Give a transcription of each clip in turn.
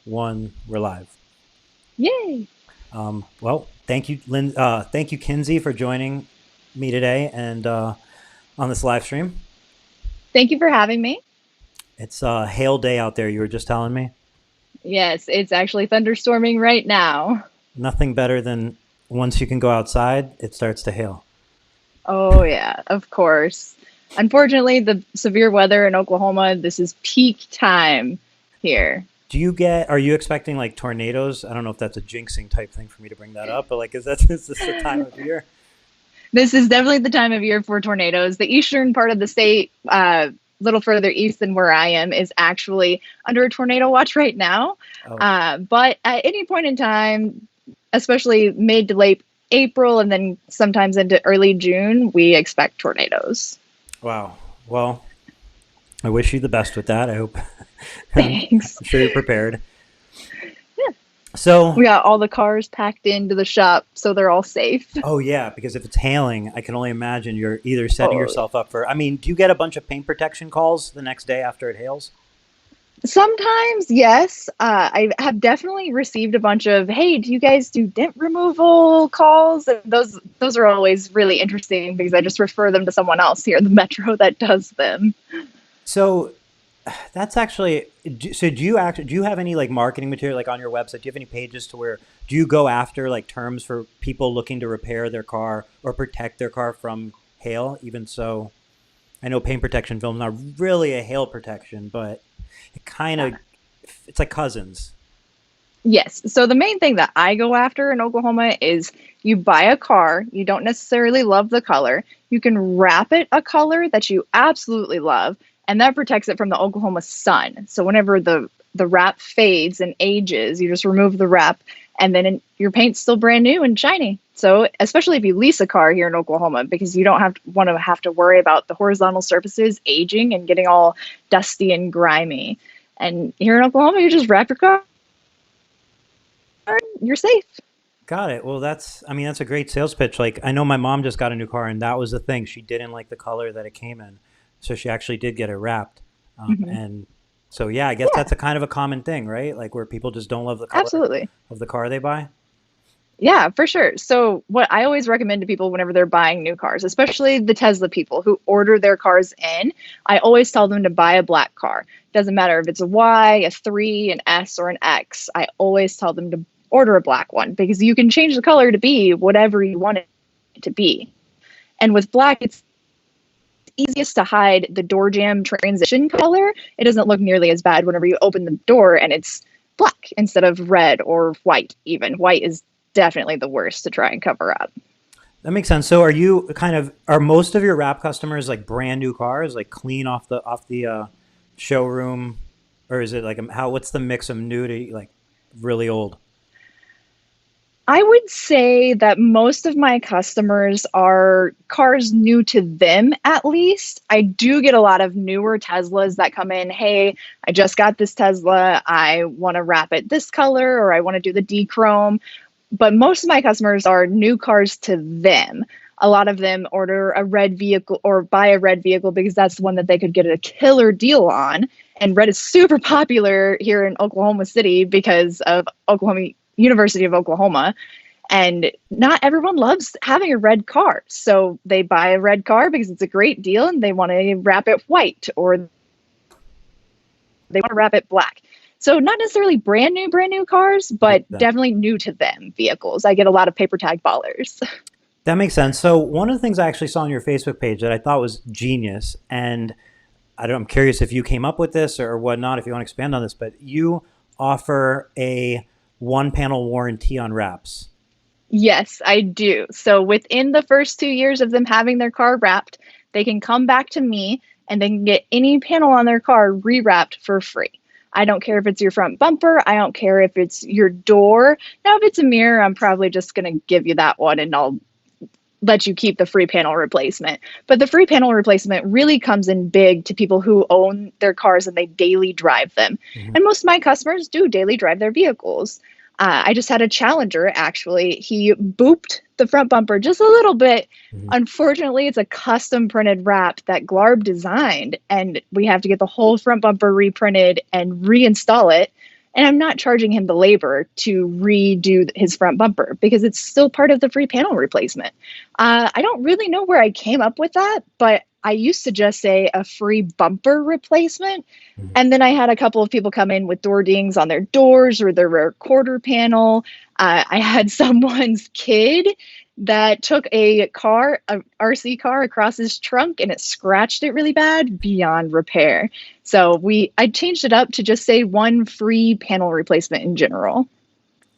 One, we're live. Yay! Well, thank you, Lynn. Thank you, Kinsey, for joining me today and on this live stream. Thank you for having me. It's a hail day out there. You were just telling me. Yes, it's actually thunderstorming right now. Nothing better than once you can go outside, it starts to hail. Oh, yeah, of course. Unfortunately, the severe weather in Oklahoma, this is peak time here. Do you get? Are you expecting like tornadoes? I don't know if that's a jinxing type thing for me to bring that up, but like, is this the time of year? This is definitely the time of year for tornadoes. The eastern part of the state, little further east than where I am, is actually under a tornado watch right now. Oh, But at any point in time, especially mid to late April and then sometimes into early June, we expect tornadoes. wow. Well, I wish you the best with that. I hope I'm Thanks. sure you're prepared. Yeah. So We got all the cars packed into the shop, so they're all safe. oh yeah, because if it's hailing, I can only imagine you're either setting Oh, yourself up for. I mean, do you get a bunch of paint protection calls the next day after it hails? sometimes, yes. I have definitely received a bunch of, "Hey, do you guys do dent removal calls?" And those are always really interesting because I just refer them to someone else here in the metro that does them. So that's actually. So do you have any like marketing material like on your website? Do you have any pages to where do you go after like terms for people looking to repair their car or protect their car from hail? Even so, I know paint protection film is not really a hail protection, but it kind of it's like cousins. Yes. So the main thing that I go after in Oklahoma is you buy a car, you don't necessarily love the color, you can wrap it a color that you absolutely love, and that protects it from the Oklahoma sun. So whenever the wrap fades and ages, you just remove the wrap and then your paint's still brand new and shiny. So especially if you lease a car here in Oklahoma because you don't have to worry about the horizontal surfaces aging and getting all dusty and grimy. And here in Oklahoma, you just wrap your car, you're safe. Got it. Well, I mean, that's a great sales pitch. Like, I know my mom just got a new car, and that was the thing. She didn't like the color that it came in. So she actually did get it wrapped. Hmm. And so, yeah, I guess Yeah, that's a kind of a common thing, right? Like, where people just don't love the color absolutely. of the car they buy. Yeah, for sure. So, what I always recommend to people whenever they're buying new cars, especially the Tesla people who order their cars in, I always tell them to buy a black car. Doesn't matter if it's a Y, a 3, an S, or an X. I always tell them to order a black one because you can change the color to be whatever you want it to be. And with black, it's easiest to hide the door jamb transition color. It doesn't look nearly as bad whenever you open the door and it's black instead of red or white, even. White is definitely the worst to try and cover up. That makes sense. So, are most of your wrap customers like brand new cars, like clean off the showroom, or is it like what's the mix of new to like really old? I would say that most of my customers are cars new to them, at least. I do get a lot of newer Teslas that come in. Hey, I just got this Tesla. I want to wrap it this color or I want to do the D chrome. But most of my customers are new cars to them. A lot of them order a red vehicle or buy a red vehicle because that's the one that they could get a killer deal on. And red is super popular here in Oklahoma City because of Oklahoma University of Oklahoma. And not everyone loves having a red car. So they buy a red car because it's a great deal and they want to wrap it white or they want to wrap it black. So not necessarily brand new cars, Makes but sense. definitely new to them vehicles. I get a lot of paper tag ballers. That makes sense. So one of the things I actually saw on your Facebook page that I thought was genius, and I'm curious if you came up with this or whatnot, if you want to expand on this, but you offer a one panel warranty on wraps. Yes, I do. So within the first 2 years of them having their car wrapped, they can come back to me and they can get any panel on their car rewrapped for free. I don't care if it's your front bumper. I don't care if it's your door. Now, if it's a mirror, I'm probably just going to give you that one and I'll let you keep the free panel replacement. But the free panel replacement really comes in big to people who own their cars and they daily drive them. Mhm. And most of my customers do daily drive their vehicles. I just had a Challenger actually. He booped the front bumper just a little bit. Mhm. Unfortunately, it's a custom printed wrap that Glarb designed, and we have to get the whole front bumper reprinted and reinstall it. And I'm not charging him the labor to redo his front bumper because it's still part of the free panel replacement. I don't really know where I came up with that, but I used to just say a free bumper replacement. Mhm. And then I had a couple of people come in with door dings on their doors or their rear quarter panel. I had someone's kid that took a RC car across his trunk and it scratched it really bad beyond repair. So I changed it up to just say one free panel replacement in general.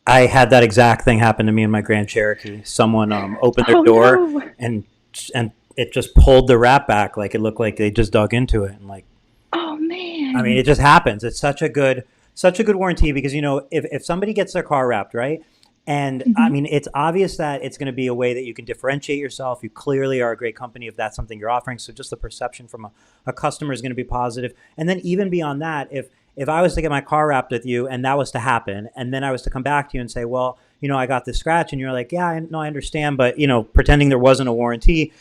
I had that exact thing happen to me in my Grand Cherokee. Someone opened their Oh door no. and it just pulled the wrap back, like it looked like they just dug into it, and like, Oh I mean, man. it just happens. It's such a good warranty because if somebody gets their car wrapped right, and I Mhm. mean, it's obvious that it's going to be a way that you can differentiate yourself. You clearly are a great company if that's something you're offering. So just the perception from a customer is going to be positive. And then even beyond that, if I was to get my car wrapped with you and that was to happen, and then I was to come back to you and say, well, I got this scratch, and you're like, yeah, no, I understand, but pretending there wasn't a warranty,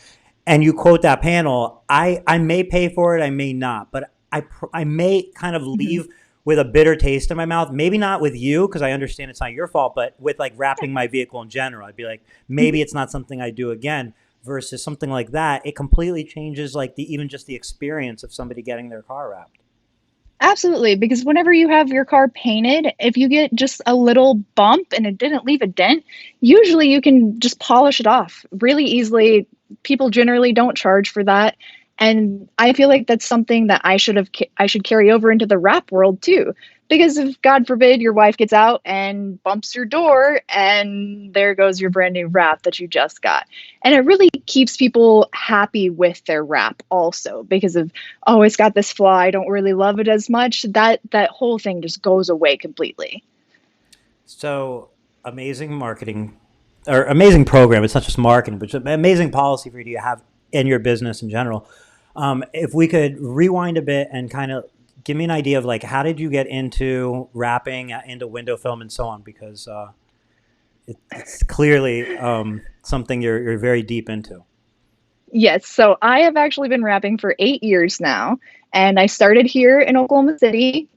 and you quote that panel, I may pay for it, I may not, but I may kind of Mhm. leave with a bitter taste in my mouth. Maybe not with you because I understand it's not your fault, but with like wrapping my vehicle in general, I'd be like, Mhm. maybe it's not something I do again. Versus something like that, it completely changes like the even just the experience of somebody getting their car wrapped. Absolutely, because whenever you have your car painted, if you get just a little bump and it didn't leave a dent, usually you can just polish it off really easily. People generally don't charge for that. And I feel like that's something that I should carry over into the wrap world too. Because if God forbid your wife gets out and bumps your door and there goes your brand new wrap that you just got. And it really keeps people happy with their wrap also because of, oh, it's got this flaw, I don't really love it as much, that whole thing just goes away completely. So amazing marketing or amazing program. It's not just marketing, but just amazing policy for you to have in your business in general. If we could rewind a bit and kind of give me an idea of like how did you get into wrapping, into window film, and so on, because it's clearly something you're very deep into. Yes, so I have actually been rapping for 8 years now, and I started here in Oklahoma City.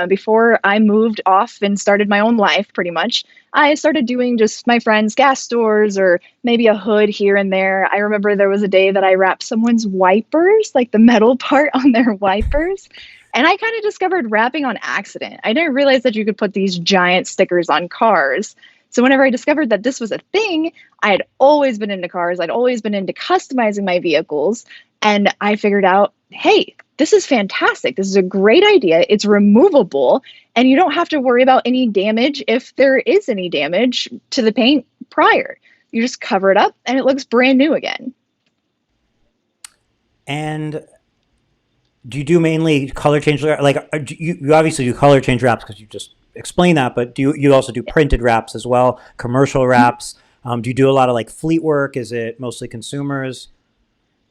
Before I moved off and started my own life, pretty much, I started doing just my friends' gas stores or maybe a hood here and there. I remember there was a day that I wrapped someone's wipers, like the metal part on their wipers. And I kind of discovered wrapping on accident. I didn't realize that you could put these giant stickers on cars. So, whenever I discovered that this was a thing, I had always been into cars. I'd always been into customizing my vehicles. And I figured out, hey, this is fantastic. This is a great idea. It's removable, and you don't have to worry about any damage if there is any damage to the paint prior. You just cover it up and it looks brand new again. And do you do mainly color change? Like you obviously do color change wraps because you just explained that, but you also do printed wraps as well, commercial wraps? Do you do a lot of like fleet work? Is it mostly consumers?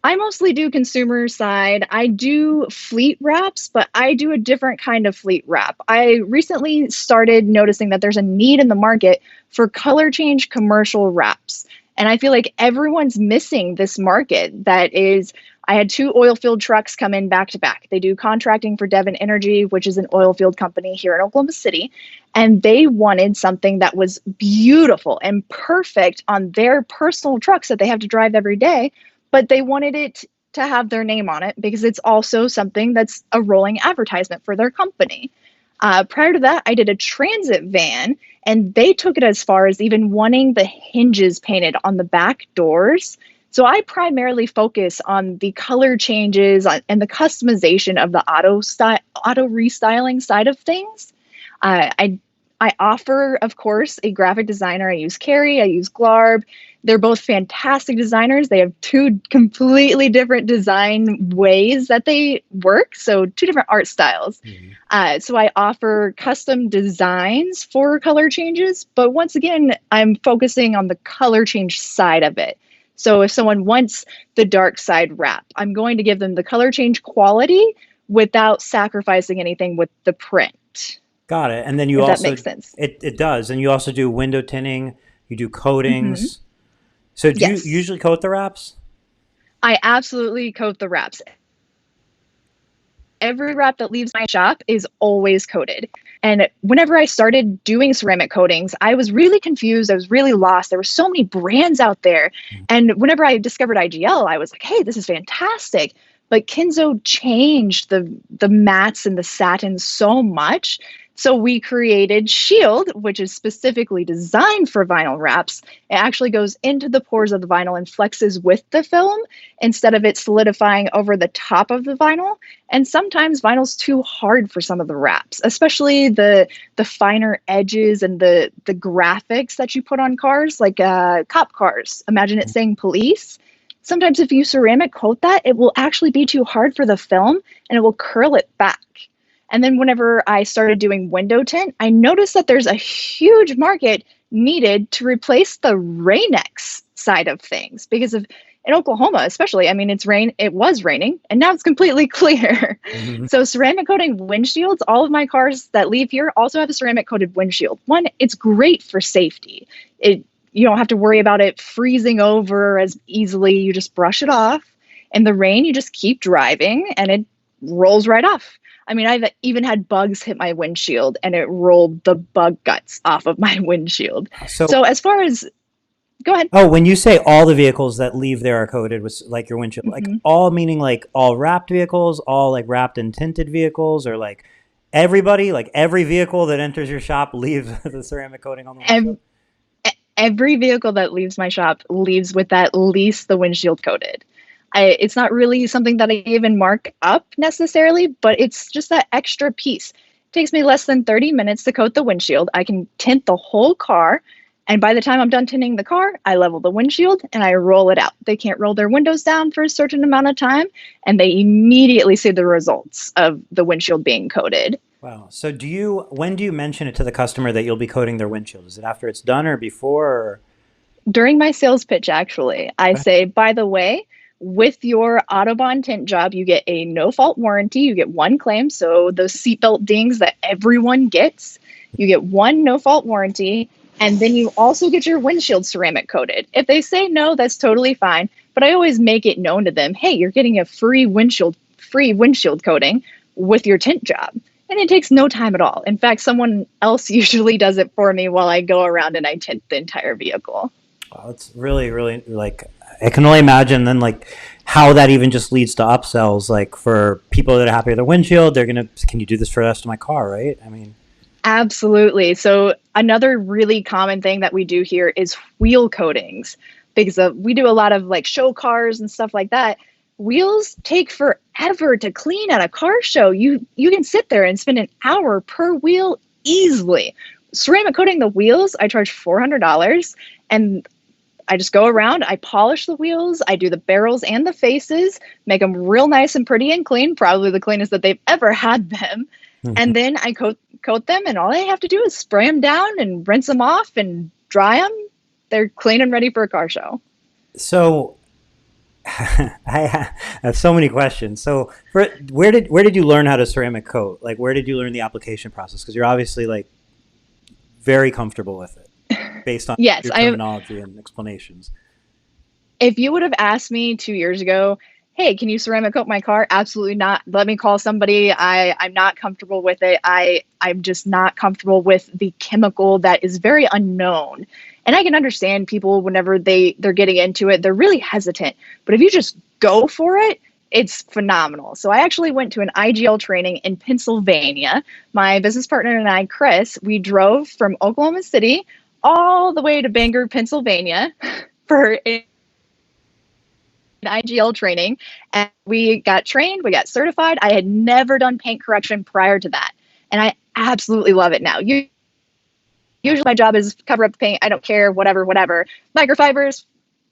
I mostly do consumer side. I do fleet wraps, but I do a different kind of fleet wrap. I recently started noticing that there's a need in the market for color change commercial wraps. And I feel like everyone's missing this market that is. I had two oil field trucks come in back to back. They do contracting for Devon Energy, which is an oil field company here in Oklahoma City. And they wanted something that was beautiful and perfect on their personal trucks that they have to drive every day, but they wanted it to have their name on it because it's also something that's a rolling advertisement for their company. Prior to that, I did a transit van, and they took it as far as even wanting the hinges painted on the back doors. So I primarily focus on the color changes and the customization of the auto restyling side of things. Uh, I I offer, of course, a graphic designer. I use Carrie, I use Glarb. They're both fantastic designers. They have two completely different design ways that they work, so two different art styles. Mhm. So I offer custom designs for color changes, but once again, I'm focusing on the color change side of it. So if someone wants the dark side wrap, I'm going to give them the color change quality without sacrificing anything with the print, Got it. And then you if that also makes sense. it does, and you also do window tinting. You do Hmm. coatings. So do you Yes, usually coat the wraps? I absolutely coat the wraps. every wrap that leaves my shop is always coated. And whenever I started doing ceramic coatings, I was really confused. I was really lost. There were so many brands out there. And whenever I discovered IGL, I was like, hey, this is fantastic. But Kenzo changed the mattes and the satins so much. So we created Shield, which is specifically designed for vinyl wraps. It actually goes into the pores of the vinyl and flexes with the film instead of it solidifying over the top of the vinyl. And sometimes vinyl's too hard for some of the wraps, especially the finer edges and the graphics that you put on cars, like cop cars. Imagine it saying police. Sometimes if you ceramic coat that, it will actually be too hard for the film and it will curl it back. And then whenever I started doing window tint, I noticed that there's a huge market needed to replace the Rain-X side of things because of in Oklahoma, especially, I mean, it was raining and now it's completely clear. Mm-hmm. So ceramic coating windshields, all of my cars that leave here also have a ceramic coated windshield. One, it's great for safety. You don't have to worry about it freezing over as easily. You just brush it off. In the rain, you just keep driving and it rolls right off. I mean, I've even had bugs hit my windshield and it rolled the bug guts off of my windshield. So as far as, go ahead. Oh, when you say all the vehicles that leave there are coated with like your windshield, like all meaning like all wrapped vehicles, all like wrapped and tinted vehicles, or like everybody, like every vehicle that enters your shop leaves the ceramic coating on the windshield? Every vehicle that leaves my shop leaves with at least the windshield coated. It's not really something that I even mark up necessarily, but it's just that extra piece. It takes me less than 30 minutes to coat the windshield. I can tint the whole car. And by the time I'm done tinting the car, I level the windshield and I roll it out. They can't roll their windows down for a certain amount of time, and they immediately see the results of the windshield being coated. Wow. So when do you mention it to the customer that you'll be coating their windshield? Is it after it's done or before? Or? During my sales pitch, actually, I say, by the way, with your Autobahn tint job, you get a no-fault warranty. You get one claim, so those seatbelt dings that everyone gets, you get one no-fault warranty, and then you also get your windshield ceramic coated. If they say no, that's totally fine, but I always make it known to them, hey, you're getting a free windshield coating with your tint job. And it takes no time at all. In fact, someone else usually does it for me while I go around and I tint the entire vehicle. Wow, it's really, really like, I can only imagine then like how that even just leads to upsells. Like for people that are happy with their windshield, can you do this for the rest of my car, right? I mean, absolutely. So another really common thing that we do here is wheel coatings, because we do a lot of like show cars and stuff like that. Wheels take forever to clean at a car show. You can sit there and spend an hour per wheel easily. Ceramic coating the wheels, I charge $400, and I just go around, I polish the wheels, I do the barrels and the faces, make them real nice and pretty and clean, probably the cleanest that they've ever had them. And then I coat them, and all I have to do is spray them down and rinse them off and dry them. They're clean and ready for a car show. So I have so many questions. So where did you learn how to ceramic coat? Like, where did you learn the application process? Because you're obviously like very comfortable with it based on your terminology and explanations. If you would have asked me 2 years ago, hey, can you ceramic coat my car? Absolutely not. Let me call somebody. I'm not comfortable with it. I'm just not comfortable with the chemical that is very unknown. And I can understand people whenever they're getting into it, they're really hesitant. But if you just go for it, it's phenomenal. So I actually went to an IGL training in Pennsylvania. My business partner and I, Chris, we drove from Oklahoma City all the way to Bangor, Pennsylvania for an IGL training. And we got trained, we got certified. I had never done paint correction prior to that. And I absolutely love it now. Usually my job is cover up the paint. I don't care, whatever. Microfibers,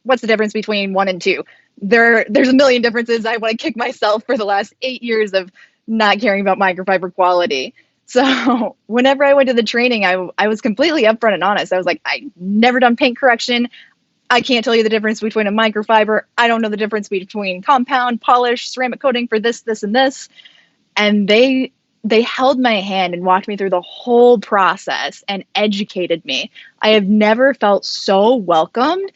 what's the difference between 1 and 2? There's a million differences. I want to kick myself for the last 8 years of not caring about microfiber quality. So whenever I went to the training, I was completely upfront and honest. I was like, I never done paint correction. I can't tell you the difference between a microfiber. I don't know the difference between compound, polish, ceramic coating for this, and this. And they held my hand and walked me through the whole process and educated me. I have never felt so welcomed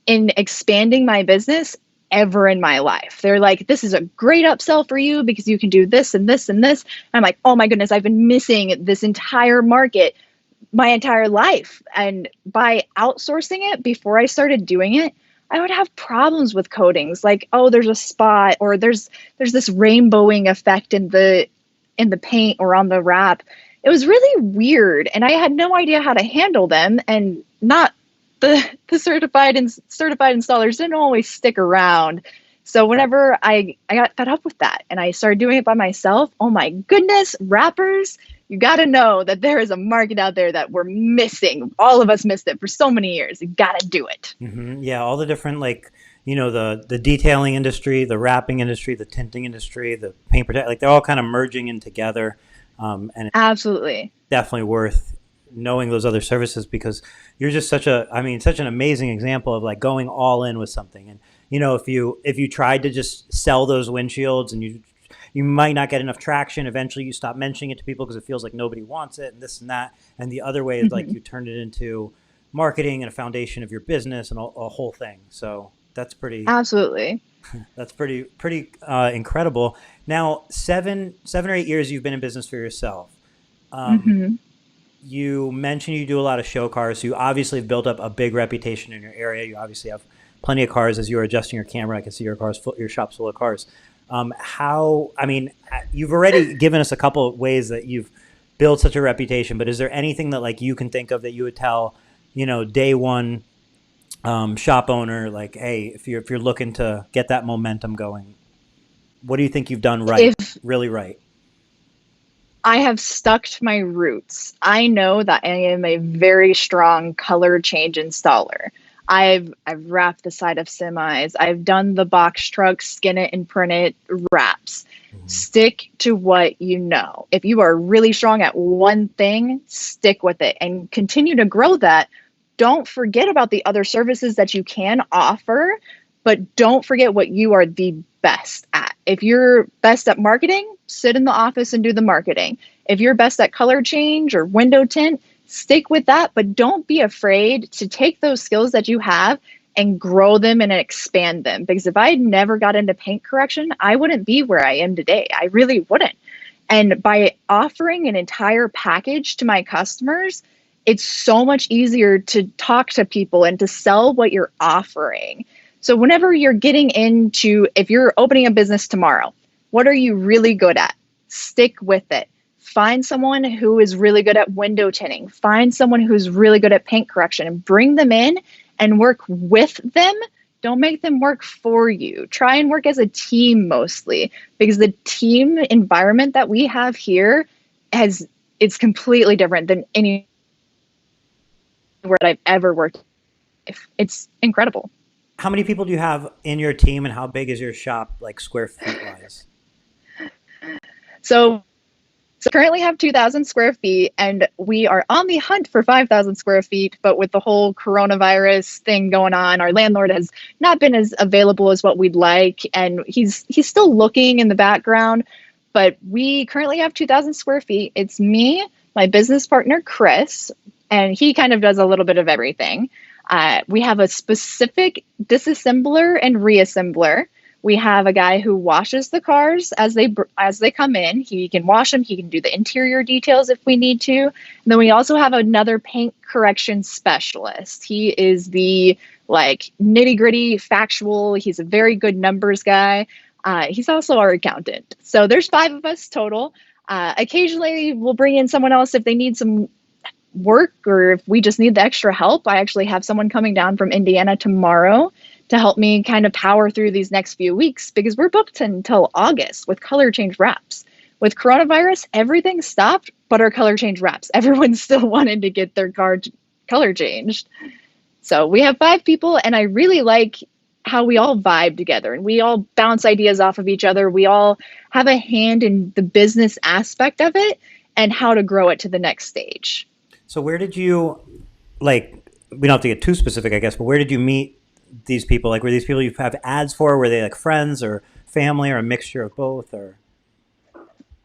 in expanding my business ever in my life. They're like, this is a great upsell for you because you can do this and this and this. And I'm like, oh my goodness, I've been missing this entire market my entire life. And by outsourcing it before I started doing it, I would have problems with coatings like, oh, there's a spot, or there's this rainbowing effect in the paint or on the wrap. It was really weird, and I had no idea how to handle them. And not the certified installers didn't always stick around. So whenever I got fed up with that and I started doing it by myself, oh my goodness, wrappers, you got to know that there is a market out there that we're missing. All of us missed it for so many years. You got to do it. Mm-hmm. Yeah, all the different, like, the detailing industry, the wrapping industry, the tinting industry, the paint protect, like they're all kind of merging in together. And it's Absolutely. definitely worth knowing those other services, because you're just such an amazing example of like going all in with something. And if you tried to just sell those windshields, and you might not get enough traction. Eventually you stop mentioning it to people because it feels like nobody wants it, and this and that. And the other way is like you turned it into marketing and a foundation of your business and a whole thing. So that's pretty Absolutely. that's pretty incredible. Now, 7 or 8 years you've been in business for yourself. hmm You mentioned you do a lot of show cars. So you obviously have built up a big reputation in your area. You obviously have plenty of cars. As you were adjusting your camera, I can see your shop's full of cars. You've already given us a couple of ways that you've built such a reputation, but is there anything that like you can think of that you would tell, day one shop owner, like, hey, if you're looking to get that momentum going, what do you think you've done right, If really right? I have stuck to my roots, I know that I am a very strong color change installer. I've wrapped the side of semis. I've done the box trucks, skin it and print it wraps. Mm-hmm. Stick to what you know. If you are really strong at one thing, stick with it and continue to grow that. Don't forget about the other services that you can offer, but don't forget what you are the best at. If you're best at marketing, sit in the office and do the marketing. If you're best at color change or window tint, stick with that, but don't be afraid to take those skills that you have and grow them and expand them. Because if I had never got into paint correction, I wouldn't be where I am today. I really wouldn't. And by offering an entire package to my customers, it's so much easier to talk to people and to sell what you're offering. So whenever you're getting into, if you're opening a business tomorrow, what are you really good at? Stick with it. Find someone who is really good at window tinting. Find someone who's really good at paint correction and bring them in and work with them. Don't make them work for you. Try and work as a team mostly, because the team environment that we have here it's completely different than anywhere that I've ever worked. It's incredible. How many people do you have in your team, and how big is your shop, like square feet wise? So currently have 2,000 square feet, and we are on the hunt for 5,000 square feet. But with the whole coronavirus thing going on, our landlord has not been as available as what we'd like, and he's still looking in the background. But we currently have 2,000 square feet. It's me, my business partner Chris, and he kind of does a little bit of everything. We have a specific disassembler and reassembler. We have a guy who washes the cars as they come in. He can wash them. He can do the interior details if we need to. And then we also have another paint correction specialist. He is the like nitty gritty factual. He's a very good numbers guy. He's also our accountant. So there's 5 of us total. Occasionally we'll bring in someone else if they need some work, or if we just need the extra help. I actually have someone coming down from Indiana tomorrow to help me kind of power through these next few weeks, because we're booked until August with color change wraps. With coronavirus, everything stopped but our color change wraps. Everyone's still wanting to get their car color changed. So we have 5 people, and I really like how we all vibe together and we all bounce ideas off of each other. We all have a hand in the business aspect of it and how to grow it to the next stage. So where did you, like, we don't have to get too specific, I guess, but where did you meet these people? Like, were these people you have ads for? Were they like friends or family or a mixture of both? Or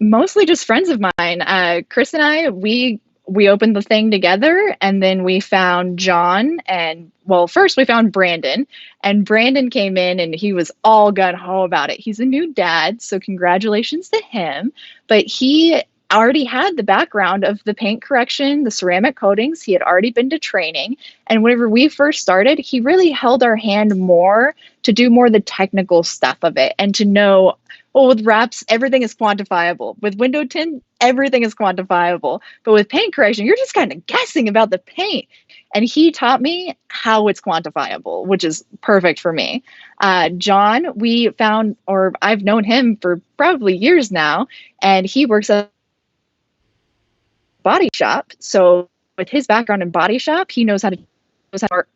Mostly just friends of mine. Chris and I, we we opened the thing together, and then we found John, and well, first we found Brandon, and Brandon came in and he was all gun ho about it. He's a new dad, so congratulations to him. But he already had the background of the paint correction, the ceramic coatings. He had already been to training. And whenever we first started, he really held our hand more to do more of the technical stuff of it and to know, well, with wraps, everything is quantifiable. With window tint, everything is quantifiable. But with paint correction, you're just kind of guessing about the paint. And he taught me how it's quantifiable, which is perfect for me. John, we found, or I've known him for probably years now, and he works at body shop. So with his background in body shop, he knows how to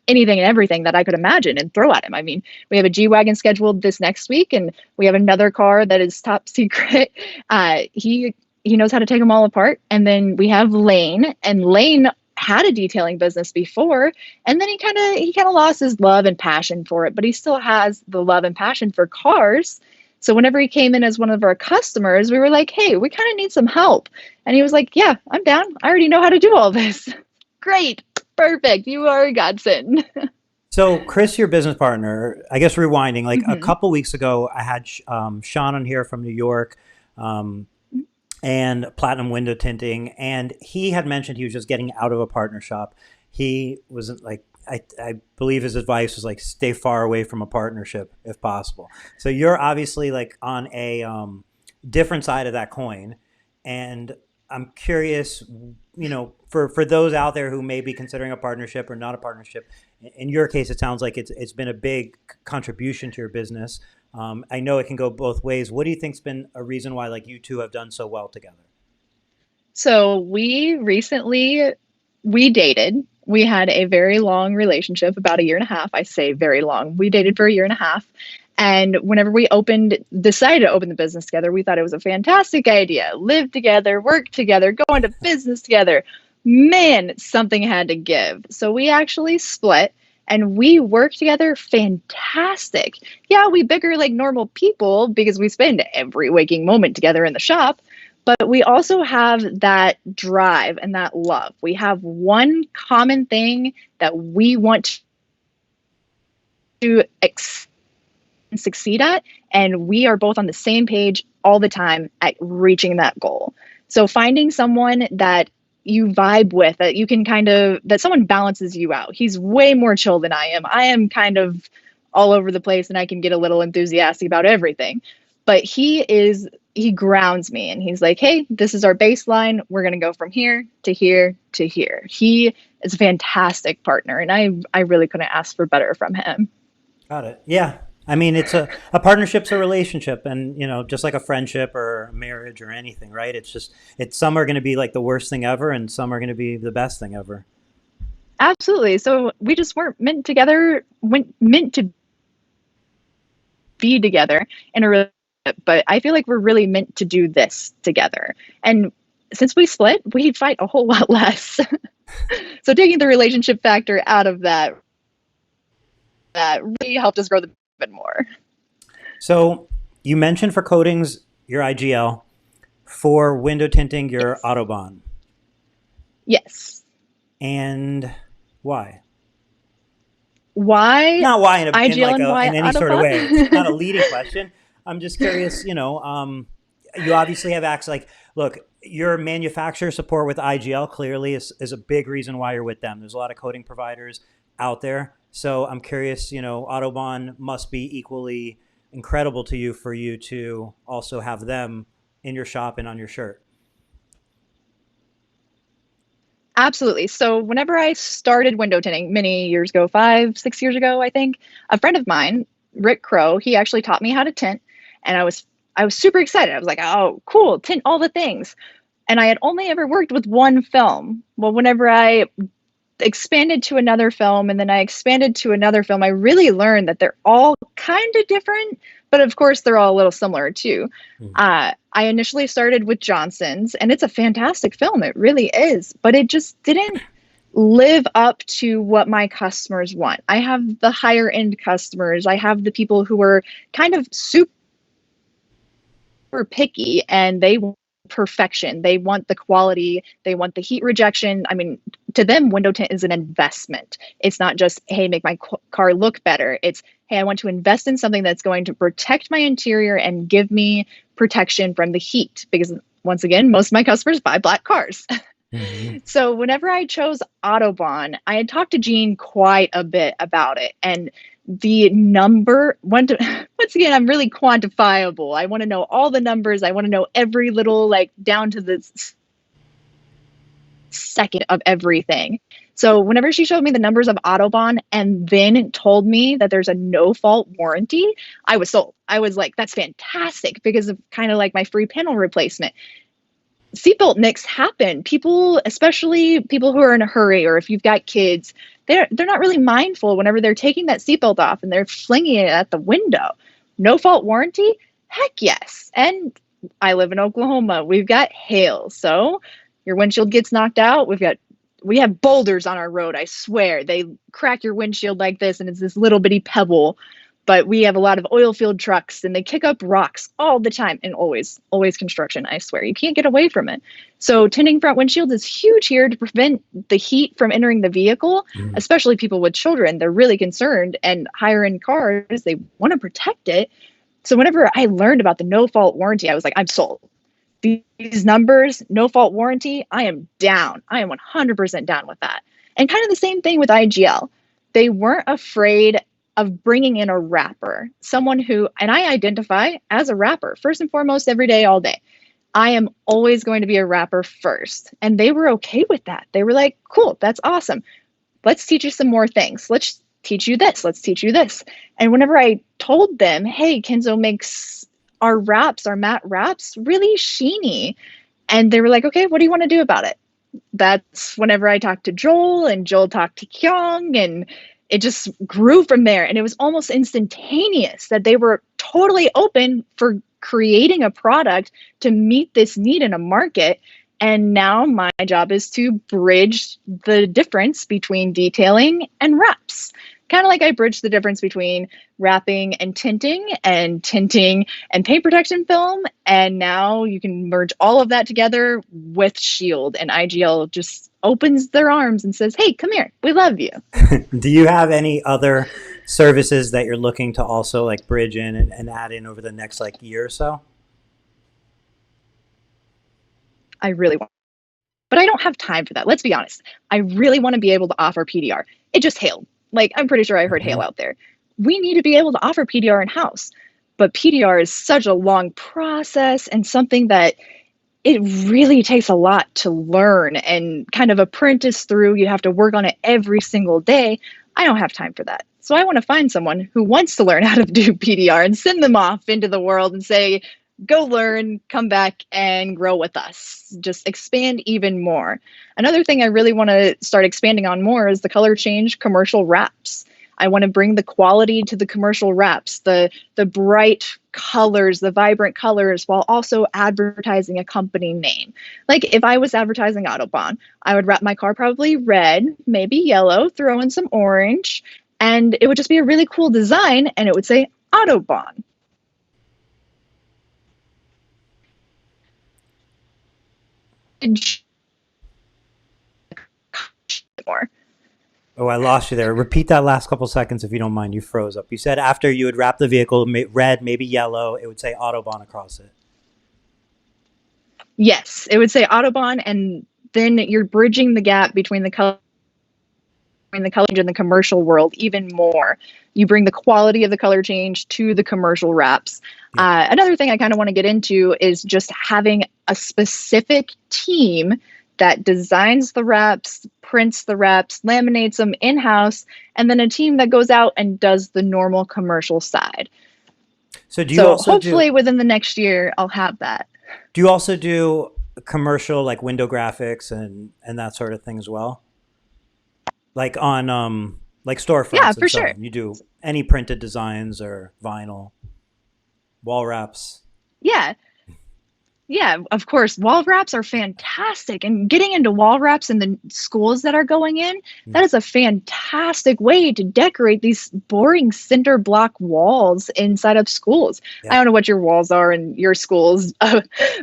anything and everything that I could imagine and throw at him. I mean, we have a G-Wagon scheduled this next week, and we have another car that is top secret. He knows how to take them all apart. And then we have Lane, and Lane had a detailing business before, and then he kind of lost his love and passion for it, but he still has the love and passion for cars. So whenever he came in as one of our customers, we were like, hey, we kind of need some help. And he was like, yeah, I'm down. I already know how to do all this. Great. Perfect. You are a godsend. So Chris, your business partner, I guess rewinding, like a couple weeks ago, I had Sean on here from New York and Platinum Window Tinting. And he had mentioned he was just getting out of a partner shop. He wasn't like, I believe his advice was like, stay far away from a partnership if possible. So you're obviously like on a different side of that coin. And I'm curious, you know, for those out there who may be considering a partnership or not a partnership, in your case, it sounds like it's been a big contribution to your business. I know it can go both ways. What do you think's been a reason why like you two have done so well together? So we dated. We had a very long relationship, about a year and a half. I say very long. We dated for a year and a half. And whenever we decided to open the business together, we thought it was a fantastic idea. Live together, work together, go into business together. Man, something had to give. So we actually split and we work together fantastic. Yeah, we bicker like normal people because we spend every waking moment together in the shop. But we also have that drive and that love. We have one common thing that we want to succeed at, and we are both on the same page all the time at reaching that goal. So finding someone that you vibe with, that you can that someone balances you out. He's way more chill than I am. I am kind of all over the place and I can get a little enthusiastic about everything. But he grounds me and he's like, hey, this is our baseline. We're going to go from here to here to here. He is a fantastic partner, and I really couldn't ask for better from him. Got it. Yeah. I mean, it's a partnership's a relationship, and, you know, just like a friendship or a marriage or anything, right? Some are going to be like the worst thing ever, and some are going to be the best thing ever. Absolutely. So we just weren't meant to be together in a relationship, but I feel like we're really meant to do this together. And since we split, we fight a whole lot less. So taking the relationship factor out of that really helped us grow the bit more. So you mentioned for coatings, your IGL, for window tinting, your Yes. Autobahn. Yes. And why? Why Not why in IGL and why in any sort of way. Autobahn? It's not a leading question. I'm just curious, you know, you obviously have access. Like, look, your manufacturer support with IGL clearly is a big reason why you're with them. There's a lot of coating providers out there. So I'm curious, you know, Autobahn must be equally incredible to you for you to also have them in your shop and on your shirt. Absolutely. So whenever I started window tinting many years ago, 5, 6 years ago, I think, a friend of mine, Rick Crow, he actually taught me how to tint, and I was super excited. I was like, oh, cool, tint all the things. And I had only ever worked with one film. Well, whenever I expanded to another film and then I expanded to another film, I really learned that they're all kind of different, but of course they're all a little similar too. I initially started with Johnson's, and it's a fantastic film. It really is, but it just didn't live up to what my customers want. I have the higher end customers. I have the people who are kind of super picky, and they perfection. They want the quality, they want the heat rejection. I mean, to them, window tint is an investment. It's not just, hey, make my car look better. It's, hey, I want to invest in something that's going to protect my interior and give me protection from the heat. Because once again, most of my customers buy black cars. Mhm. So whenever I chose Autobahn, I had talked to Gene quite a bit about it. And the number, once again, I'm really quantifiable. I want to know all the numbers. I want to know every little, like down to the second of everything. So whenever she showed me the numbers of Autobahn and then told me that there's a no fault warranty, I was sold. I was like, that's fantastic, because of kind of like my free panel replacement. Seatbelt nicks happen. People, especially people who are in a hurry, or if you've got kids, they're not really mindful whenever they're taking that seatbelt off and they're flinging it at the window. No fault warranty? Heck yes. And I live in Oklahoma. We've got hail. So your windshield gets knocked out. We have boulders on our road. I swear they crack your windshield like this, and it's this little bitty pebble. But we have a lot of oil field trucks, and they kick up rocks all the time, and always construction. I swear you can't get away from it. So tinting front windshields is huge here to prevent the heat from entering the vehicle, especially people with children. They're really concerned, and higher end cars, they want to protect it. So whenever I learned about the no fault warranty, I was like, I'm sold. These numbers, no fault warranty, I am down. I am 100% down with that. And kind of the same thing with IGL. They weren't afraid of bringing in a rapper, someone who, and I identify as a rapper, first and foremost, every day, all day. I am always going to be a rapper first. And they were okay with that. They were like, cool, that's awesome. Let's teach you some more things. Let's teach you this. Let's teach you this. And whenever I told them, hey, Kenzo makes our wraps, our matte wraps, really sheeny. And they were like, okay, what do you want to do about it? That's whenever I talked to Joel, and Joel talked to Kyung, and it just grew from there. And it was almost instantaneous that they were totally open for creating a product to meet this need in a market. And now my job is to bridge the difference between detailing and wraps. Kind of like I bridged the difference between wrapping and tinting and paint protection film. And now you can merge all of that together with Shield, and IGL just opens their arms and says, hey, come here. We love you. Do you have any other services that you're looking to also like bridge in and add in over the next like year or so? I really want, but I don't have time for that. Let's be honest. I really want to be able to offer PDR. It just hailed. Like, I'm pretty sure I heard hail out there. We need to be able to offer PDR in-house, but PDR is such a long process and something that it really takes a lot to learn and kind of apprentice through. You have to work on it every single day. I don't have time for that. So I want to find someone who wants to learn how to do PDR and send them off into the world and say, go learn, come back and grow with us. Just expand even more. Another thing I really want to start expanding on more is the color change commercial wraps. I want to bring the quality to the commercial wraps, the bright colors, the vibrant colors, while also advertising a company name. Like if I was advertising Autobahn, I would wrap my car probably red, maybe yellow, throw in some orange, and it would just be a really cool design, and it would say Autobahn. More. Oh, I lost you there. Repeat that last couple seconds if you don't mind. You froze up. You said after you would wrap the vehicle red, maybe yellow, it would say Autobahn across it. Yes, it would say Autobahn, and then you're bridging the gap between the color and the commercial world even more. You bring the quality of the color change to the commercial wraps. Yeah. Another thing I kind of want to get into is just having a specific team that designs the wraps, prints the wraps, laminates them in-house, and then a team that goes out and does the normal commercial side. So hopefully within the next year, I'll have that. Do you also do commercial like window graphics and that sort of thing as well? Like on like storefronts? Yeah, for sure. You do any printed designs or vinyl, wall wraps? Yeah. Yeah, of course. Wall wraps are fantastic. And getting into wall wraps in the schools that are going in, Mm. that is a fantastic way to decorate these boring cinder block walls inside of schools. I Yeah. don't know what your walls are in your schools,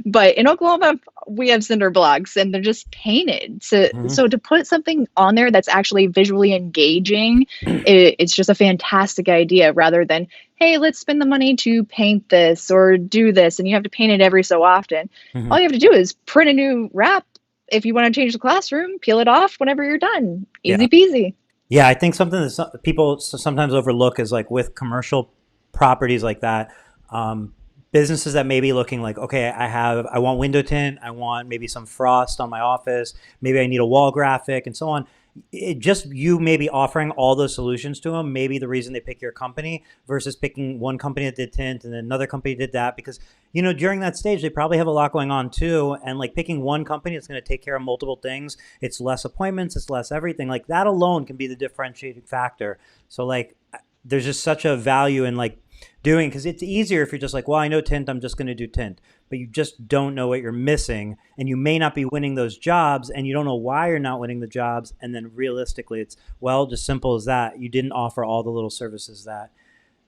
but in Oklahoma, we have cinder blocks and they're just painted. So to put something on there that's actually visually engaging, it's just a fantastic idea rather than, hey, let's spend the money to paint this or do this, and you have to paint it every so often. Hmm. All you have to do is print a new wrap. If you want to change the classroom, peel it off whenever you're done. Yeah. Easy peasy. Yeah, I think something that people sometimes overlook is like with commercial properties like that, um, businesses that may be looking like, okay, I want window tint, I want maybe some frost on my office, maybe I need a wall graphic and so on. It just you maybe offering all those solutions to them, maybe the reason they pick your company versus picking one company that did tint and then another company did that because during that stage they probably have a lot going on too, and like picking one company that's going to take care of multiple things, it's less appointments, it's less everything. Like that alone can be the differentiating factor. So like there's just such a value in like doing, because it's easier if you're just like, well, I know tint, I'm just going to do tint, but you just don't know what you're missing, and you may not be winning those jobs, and you don't know why you're not winning the jobs. And then realistically, it's well, just simple as that. You didn't offer all the little services that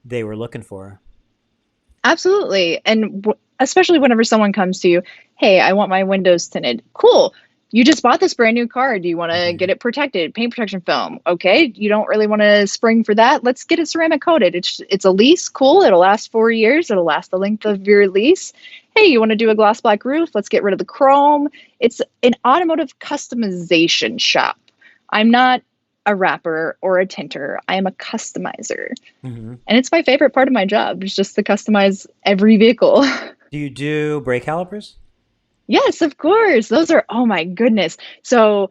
they were looking for. Absolutely. And especially whenever someone comes to you, hey, I want my windows tinted. Cool. You just bought this brand new car. Do you want to Mhm. get it protected? Paint protection film. Okay. You don't really want to spring for that. Let's get it ceramic coated. It's a lease. Cool. It'll last 4 years. It'll last the length of your lease. Hey, you want to do a gloss black roof? Let's get rid of the chrome. It's an automotive customization shop. I'm not a wrapper or a tinter. I am a customizer. Mhm. And it's my favorite part of my job, is just to customize every vehicle. Do you do brake calipers? Yes, of course. Those are, oh my goodness. So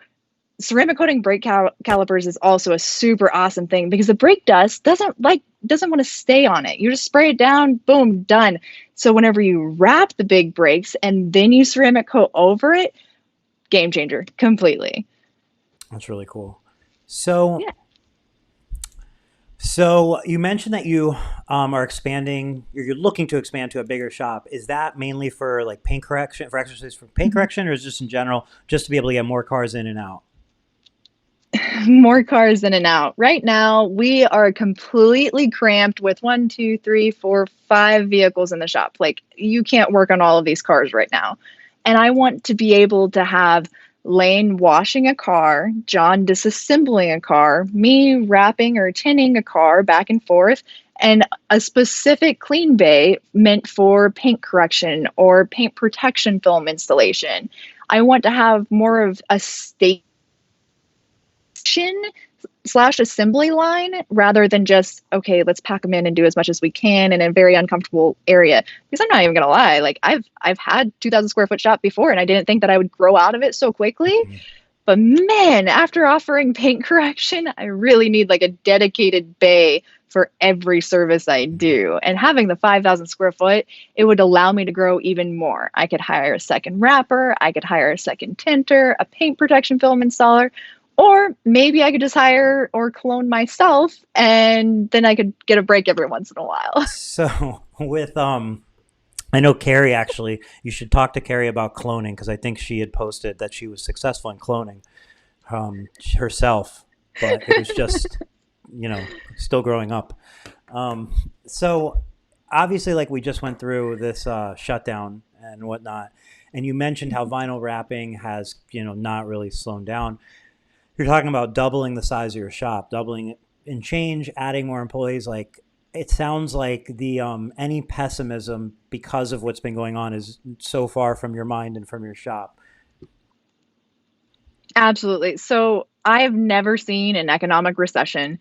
ceramic coating brake calipers is also a super awesome thing because the brake dust doesn't want to stay on it. You just spray it down, boom, done. So whenever you wrap the big brakes and then you ceramic coat over it, game changer completely. That's really cool. So Yeah. So you mentioned that you are expanding. You're looking to expand to a bigger shop. Is that mainly for like paint correction, for exercise for paint correction, or is just in general just to be able to get more cars in and out? More cars in and out. Right now, we are completely cramped with one, two, three, four, five vehicles in the shop. Like, you can't work on all of these cars right now. And I want to be able to have Lane washing a car, John disassembling a car, me wrapping or tinning a car back and forth, and a specific clean bay meant for paint correction or paint protection film installation. I want to have more of a station slash assembly line rather than just, okay, let's pack them in and do as much as we can in a very uncomfortable area. Because I'm not even gonna lie, like I've had 2,000 square foot shop before and I didn't think that I would grow out of it so quickly. Mhm. But man, after offering paint correction, I really need like a dedicated bay for every service I do. And having the 5,000 square foot, it would allow me to grow even more. I could hire a second wrapper, I could hire a second tinter, a paint protection film installer, or maybe I could just hire or clone myself and then I could get a break every once in a while. So with I know Carrie actually. You should talk to Carrie about cloning because I think she had posted that she was successful in cloning herself, but it was just still growing up. So obviously, like we just went through this shutdown and whatnot, and you mentioned how vinyl wrapping has not really slowed down. You're talking about doubling the size of your shop, doubling it in change, adding more employees. Like it sounds like the any pessimism because of what's been going on is so far from your mind and from your shop. Absolutely. So I've never seen an economic recession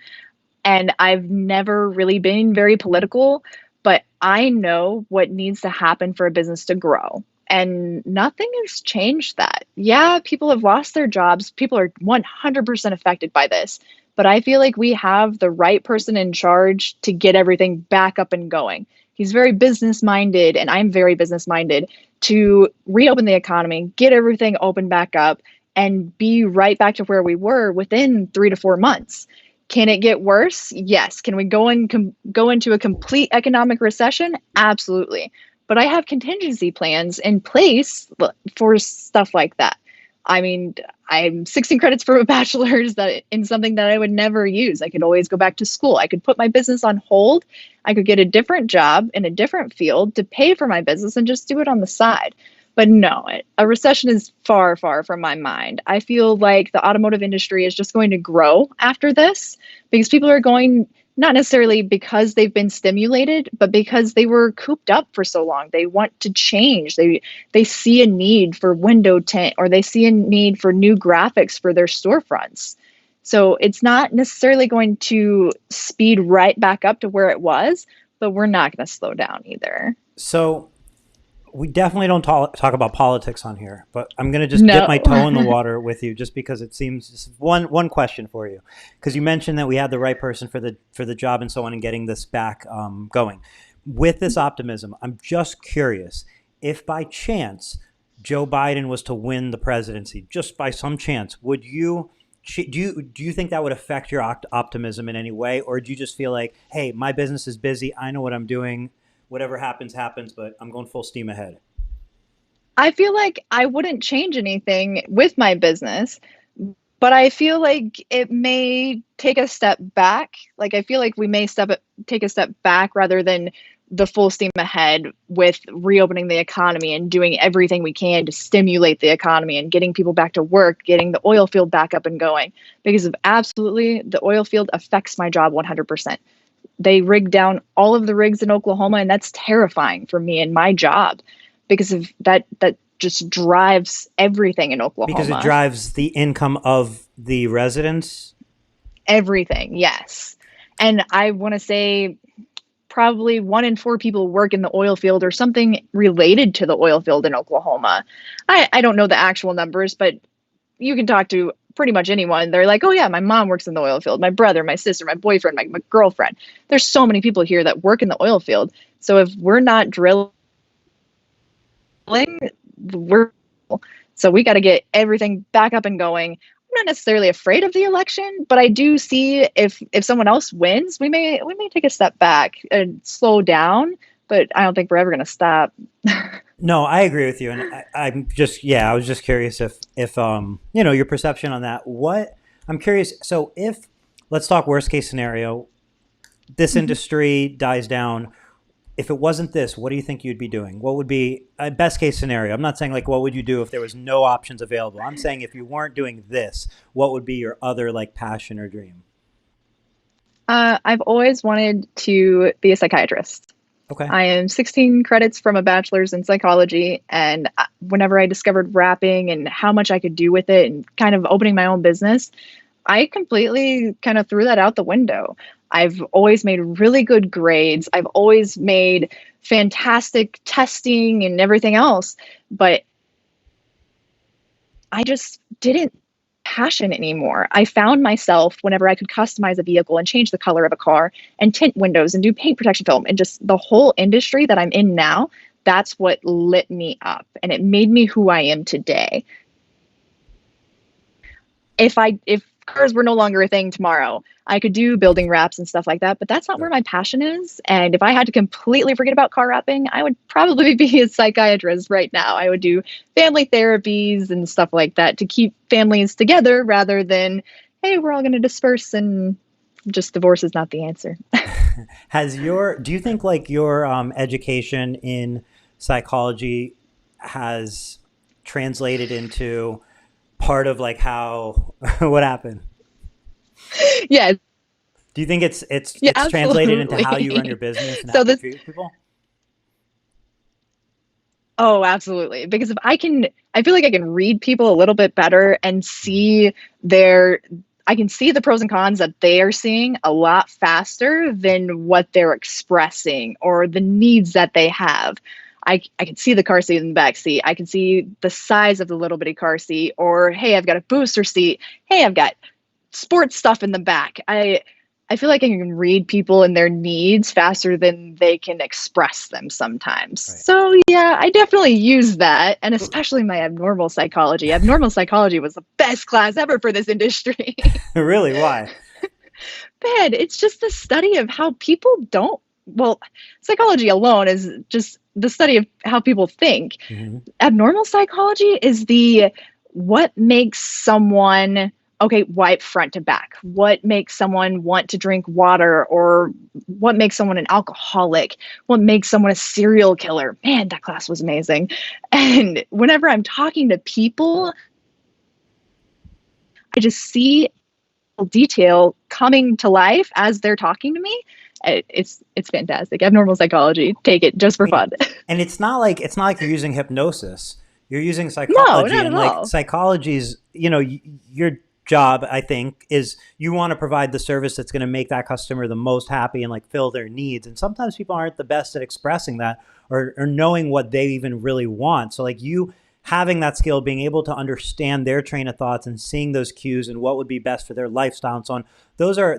and I've never really been very political, but I know what needs to happen for a business to grow. And nothing has changed that. Yeah, people have lost their jobs. People are 100% affected by this. But I feel like we have the right person in charge to get everything back up and going. He's very business minded, and I'm very business minded to reopen the economy, get everything open back up, and be right back to where we were within 3 to 4 months. Can it get worse? Yes. Can we go into a complete economic recession? Absolutely. but I have contingency plans in place for stuff like that. I mean, I'm 16 credits from a bachelor's that in something that I would never use. I could always go back to school. I could put my business on hold. I could get a different job in a different field to pay for my business and just do it on the side. But no, a recession is far, far from my mind. I feel like the automotive industry is just going to grow after this because people are going, not necessarily because they've been stimulated, but because they were cooped up for so long. They want to change. They see a need for window tint, or they see a need for new graphics for their storefronts. So it's not necessarily going to speed right back up to where it was, but we're not going to slow down either. So we definitely don't talk about politics on here, but I'm going to just dip my toe in the water with you just because it seems just one question for you. Because you mentioned that we had the right person for the job and so on and getting this back going. With this optimism, I'm just curious, if by chance Joe Biden was to win the presidency, just by some chance, do you think that would affect your optimism in any way? Or do you just feel like, hey, my business is busy, I know what I'm doing, whatever happens, happens, but I'm going full steam ahead? I feel like I wouldn't change anything with my business, but I feel like it may take a step back. Like, I feel like we may take a step back rather than the full steam ahead with reopening the economy and doing everything we can to stimulate the economy and getting people back to work, getting the oil field back up and going. Because of absolutely, the oil field affects my job 100%. They rig down all of the rigs in Oklahoma, and that's terrifying for me and my job because of that just drives everything in Oklahoma. Because it drives the income of the residents? Everything, yes. And I want to say probably 1 in 4 people work in the oil field or something related to the oil field in Oklahoma. I don't know the actual numbers, but you can talk to pretty much anyone. They're like, oh yeah, my mom works in the oil field, my brother, my sister, my boyfriend, my girlfriend. There's so many people here that work in the oil field. So if we're not drilling, so we got to get everything back up and going. I'm not necessarily afraid of the election, but I do see if someone else wins, we may take a step back and slow down, but I don't think we're ever going to stop. No, I agree with you, and I was just curious if your perception on that. I'm curious. So let's talk worst case scenario, this industry dies down. If it wasn't this, what do you think you'd be doing? What would be a best case scenario? I'm not saying like what would you do if there was no options available. I'm saying if you weren't doing this, what would be your other like passion or dream? I've always wanted to be a psychiatrist. Okay. I am 16 credits from a bachelor's in psychology, and whenever I discovered wrapping and how much I could do with it and kind of opening my own business, I completely kind of threw that out the window. I've always made really good grades. I've always made fantastic testing and everything else, but I just didn't passion anymore. I found myself whenever I could customize a vehicle and change the color of a car and tint windows and do paint protection film and just the whole industry that I'm in now, that's what lit me up and it made me who I am today. If cars were no longer a thing tomorrow, I could do building wraps and stuff like that, but that's not where my passion is. And if I had to completely forget about car wrapping, I would probably be a psychiatrist right now. I would do family therapies and stuff like that to keep families together rather than, hey, we're all going to disperse and just divorce is not the answer. Do you think like your education in psychology has translated into part of like how what happened? Yeah. Do you think it's translated into how you run your business and how you treat people? Oh, absolutely. Because I feel like I can read people a little bit better and see I can see the pros and cons that they are seeing a lot faster than what they're expressing or the needs that they have. I can see the car seat in the back seat. I can see the size of the little bitty car seat, or, hey, I've got a booster seat. Hey, I've got sports stuff in the back. I feel like I can read people and their needs faster than they can express them sometimes. Right. So yeah, I definitely use that. And especially my abnormal psychology. Abnormal psychology was the best class ever for this industry. Really? Why? Man, it's just the study of how people don't, well, psychology alone is just the study of how people think. Hmm. Abnormal psychology is the what makes someone okay wipe front to back, what makes someone want to drink water, or what makes someone an alcoholic, what makes someone a serial killer. Man, that class was amazing. And whenever I'm talking to people, I just see detail coming to life as they're talking to me. It's fantastic. Abnormal psychology, take it just for fun. And it's not like you're using hypnosis. You're using No, psychology, not and at like all. psychology's, your job, I think, is you want to provide the service that's going to make that customer the most happy and like fill their needs. And sometimes people aren't the best at expressing that, or knowing what they even really want. So like you having that skill, being able to understand their train of thoughts and seeing those cues and what would be best for their lifestyle and so on.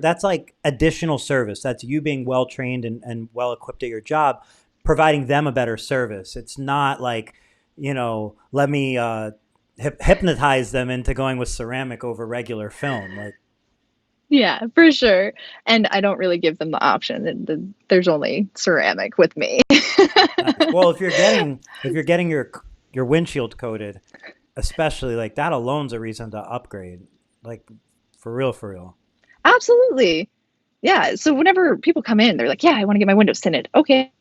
That's like additional service. That's you being well trained and well equipped at your job, providing them a better service. It's not like, let me hypnotize them into going with ceramic over regular film. Like, Yeah, for sure. And I don't really give them the option. There's only ceramic with me. nice. Well, if you're getting your windshield coated, especially, like that alone's a reason to upgrade. Like, for real, for real. Absolutely. Yeah. So whenever people come in, they're like, yeah, I want to get my windows tinted. Okay,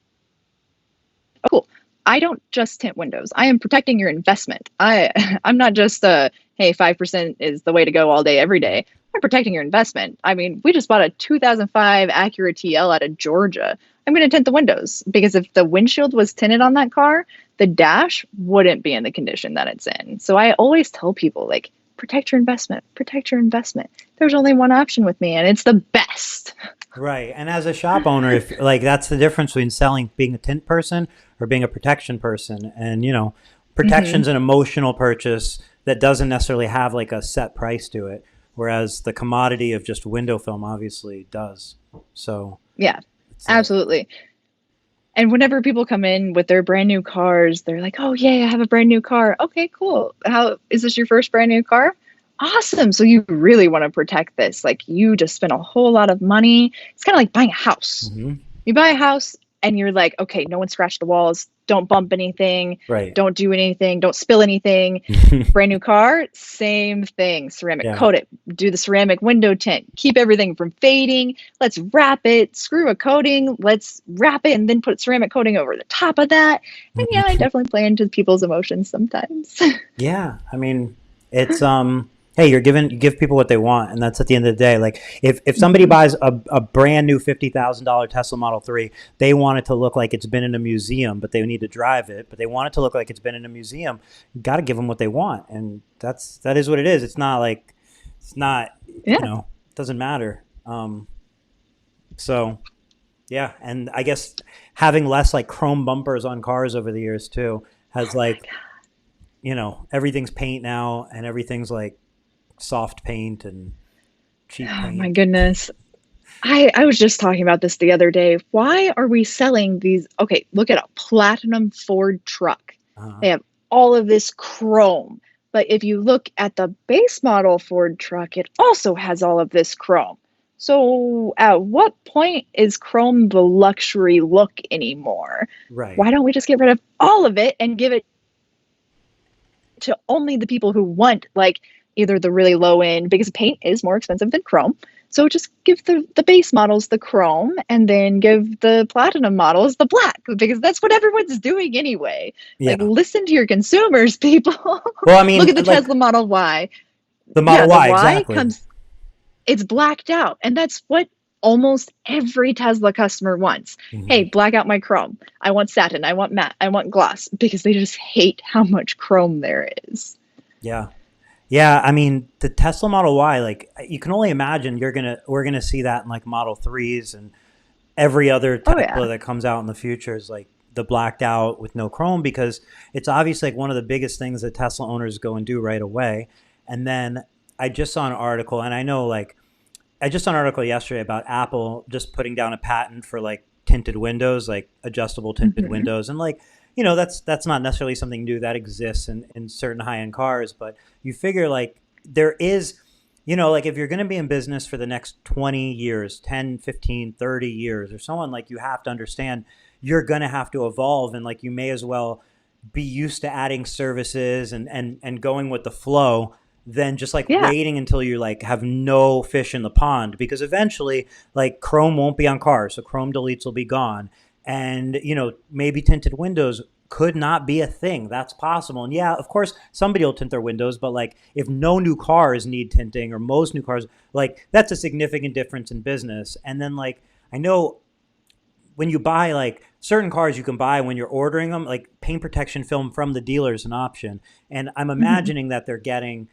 cool. I don't just tint windows. I am protecting your investment. I'm not just hey, 5% is the way to go all day every day. I'm protecting your investment. I mean, we just bought a 2005 Acura TL out of Georgia. I'm going to tint the windows because if the windshield was tinted on that car, the dash wouldn't be in the condition that it's in. So I always tell people like protect your investment, protect your investment. There's only one option with me and it's the best. Right. And as a shop owner, if like that's the difference between selling, being a tint person or being a protection person. And, Hmm. protection's an emotional purchase that doesn't necessarily have like a set price to it. Whereas the commodity of just window film obviously does. So Yeah, it's like, absolutely. And whenever people come in with their brand new cars, they're like, "Oh, yay, I have a brand new car." Okay, cool. How is this your first brand new car? Awesome. So you really want to protect this. Like you just spent a whole lot of money. It's kind of like buying a house. mhm, You buy a house and you're like, "Okay, no one scratch the walls. Don't bump anything. right. Don't do anything. Don't spill anything." Brand new car, same thing. Ceramic Yeah. coat it. Do the ceramic window tint. Keep everything from fading. Let's wrap it. Screw a coating. Let's wrap it and then put ceramic coating over the top of that. And yeah, I definitely play into people's emotions sometimes. Yeah, I mean, it's hey, you give people what they want, and that's at the end of the day. Like if somebody Hmm. buys a brand new $50,000 Tesla Model 3, they want it to look like it's been in a museum, but they need to drive it, but they want it to look like it's been in a museum. You got to give them what they want, and that is what it is. It's not like it's not, Yeah. it doesn't matter. So yeah, and I guess having less like chrome bumpers on cars over the years too has like, everything's paint now, and everything's like soft paint and cheap Oh my paint. goodness. I was just talking about this the other day. Why are we selling these? Okay, look at a platinum Ford truck. Uh, They have all of this chrome. But if you look at the base model Ford truck, it also has all of this chrome. So at what point is chrome the luxury look anymore? right. Why don't we just get rid of all of it and give it to only the people who want like either the really low end because paint is more expensive than chrome. So just give the base models the chrome and then give the platinum models the black because that's what everyone's doing anyway. Like Yeah. listen to your consumers, people. Well, I Look mean, at the like Tesla Model Y. the Model Yeah, the Y, Y exactly. comes it's blacked out and that's what almost every Tesla customer wants. Hey, Hmm. black out my chrome. I want satin, I want matte, I want gloss because they just hate how much chrome there is. Yeah. Yeah, I mean, the Tesla Model Y, like you can only imagine we're gonna see that in like Model 3s, and every other Oh yeah. Tesla that comes out in the future is like the blacked out with no chrome, because it's obviously like one of the biggest things that Tesla owners go and do right away. And then I just saw an article, and I just saw an article yesterday about Apple just putting down a patent for like tinted windows, like adjustable tinted Hmm. windows, and like, that's not necessarily something new that exists in certain high end cars, but you figure like there is, like if you're going to be in business for the next 20 years, 10, 15, 30 years or so on, like you have to understand, you're going to have to evolve, and like you may as well be used to adding services and going with the flow than just like Yeah. waiting until you like have no fish in the pond, because eventually like chrome won't be on cars, so chrome deletes will be gone. And maybe tinted windows could not be a thing. That's possible. And yeah, of course somebody will tint their windows, but like if no new cars need tinting, or most new cars, like that's a significant difference in business. And then like I know when you buy like certain cars, you can buy when you're ordering them like paint protection film from the dealer is an option. And I'm Mhm. imagining that they're getting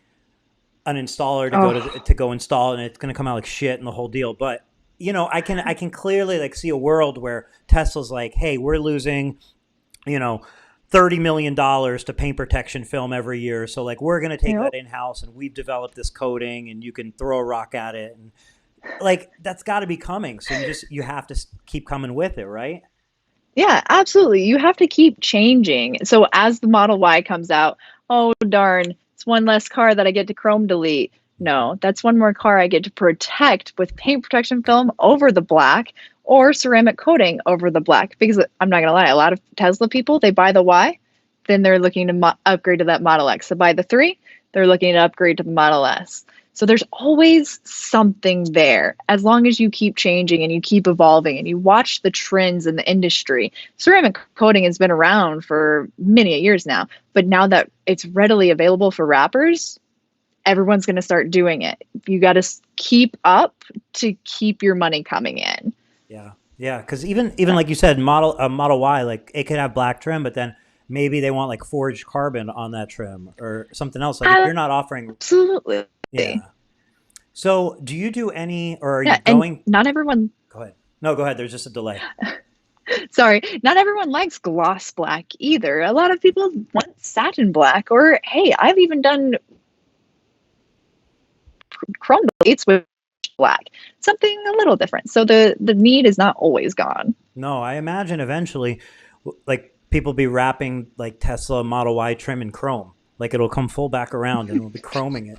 an installer to Oh, to go install, and it's going to come out like shit and the whole deal. But I can clearly like see a world where Tesla's like, hey, we're losing you know $30 million to paint protection film every year, so like we're going to take yep. that in house, and we've developed this coating, and you can throw a rock at it, and like that's got to be coming. So you have to keep coming with it, right? Yeah, absolutely. You have to keep changing. So as the Model Y comes out, oh darn, it's one less car that I get to chrome delete. No, that's one more car I get to protect with paint protection film over the black or ceramic coating over the black. Because I'm not gonna lie, a lot of Tesla people, they buy the Y, then they're looking to upgrade to that Model X. They buy the 3, they're looking to upgrade to the Model S. So there's always something there as long as you keep changing and you keep evolving and you watch the trends in the industry. Ceramic coating has been around for many years now, but now that it's readily available for wrappers, everyone's going to start doing it. You got to keep up to keep your money coming in. Yeah, yeah. Because even like you said, Model Y, like it could have black trim, but then maybe they want like forged carbon on that trim or something else. Like if you're not offering, Absolutely. yeah. So do you do any, or are you Yeah, and going? not everyone, Go ahead. No, go ahead. There's just a delay. sorry, not everyone likes gloss black either. A lot of people want satin black, or hey, I've even done chrome deletes with black, something a little different. So the need is not always gone. No, I imagine eventually, like people be wrapping like Tesla Model Y trim in chrome. Like it'll come full back around, and we'll be chroming it,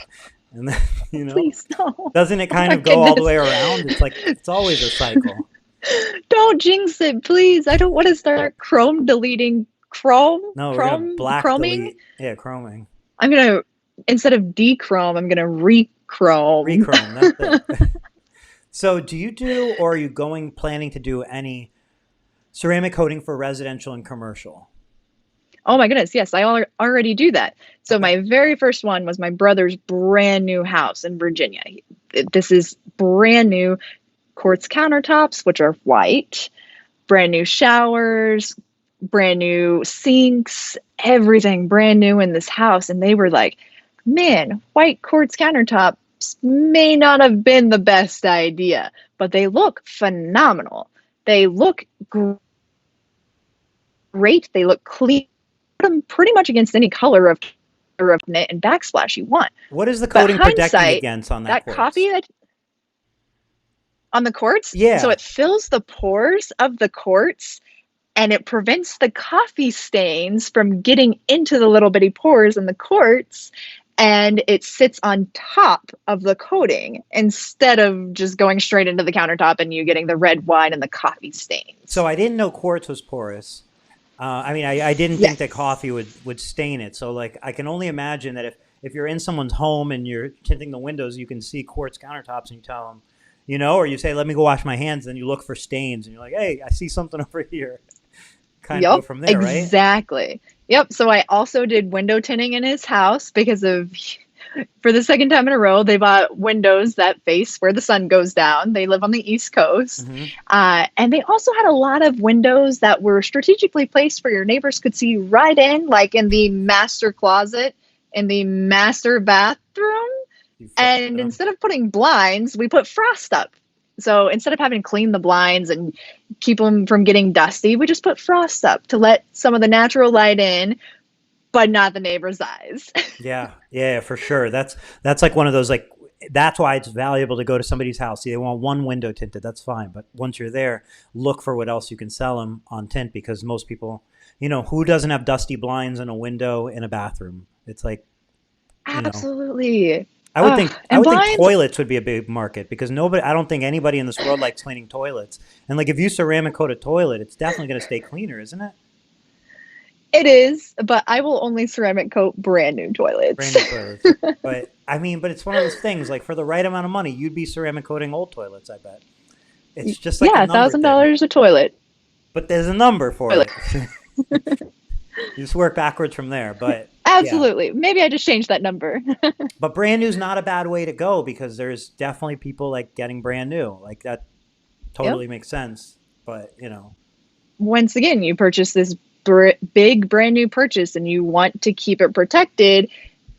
and then Please no. doesn't it Oh kind my of go all the goodness. way around? It's like it's always a cycle. Don't jinx it, please. I don't want to start chrome deleting No, we're gonna black chroming. delete. Yeah, chroming, I'm gonna, instead of dechrome, I'm gonna rechrome. rechrome. That's it. So, do you do, or are you planning to do any ceramic coating for residential and commercial? Oh my goodness, yes, I already do that. So Okay. my very first one was my brother's brand new house in Virginia. This is brand new quartz countertops, which are white, brand new showers, brand new sinks, everything brand new in this house. And they were like, man, white quartz countertops may not have been the best idea, but they look phenomenal. They look great. They look clean. Put them pretty much against any color of knit and backsplash you want. What is the But coating protecting hindsight, against on that that quartz? coffee that on the quartz, so Yeah. it fills the pores of the quartz and it prevents the coffee stains from getting into the little bitty pores in the quartz, and it sits on top of the coating instead of just going straight into the countertop and you getting the red wine and the coffee So stains. I didn't know quartz was porous. I mean, I didn't think that Yes. coffee would stain it. So like, I can only imagine that if you're in someone's home and you're tinting the windows, you can see quartz countertops, and you tell them, or you say, "Let me go wash my hands." Then you look for stains, and you're like, "Hey, I see something over here." Kind of go Yep, from there, right? exactly. Yep. So I also did window tinting in his house because of, for the second time in a row, they bought windows that face where the sun goes down. They live on the East Coast. Hmm. And they also had a lot of windows that were strategically placed where your neighbors could see right in, like in the master closet, in the master bathroom. You frosted And them. instead of putting blinds, we put frost up. So instead of having to clean the blinds and keep them from getting dusty, we just put frost up to let some of the natural light in, but not the neighbor's eyes. Yeah, yeah, for sure. That's like one of those like that's why it's valuable to go to somebody's house. See, they want one window tinted, that's fine. But once you're there, look for what else you can sell them on tint, because most people, who doesn't have dusty blinds in a window in a bathroom? It's like, you know, Absolutely. I And would think blinds, toilets would be a big market because nobody, I don't think anybody in this world likes cleaning toilets. And like if you ceramic coat a toilet, it's definitely going to stay cleaner, isn't it? it is, but I will only ceramic coat brand new Brand toilets. new toilets. But I mean, but it's one of those things like for the right amount of money, you'd be ceramic coating old toilets, I bet. It's just like a Yeah, number thing, $1,000 a toilet. but there's a number for Toilet. it. You just work backwards from there. But yeah, Absolutely. Maybe I just changed that number. but brand new is not a bad way to go because there's definitely people like getting brand new. Like that Yep. totally makes sense. But Once again, you purchase this big brand new purchase and you want to keep it protected,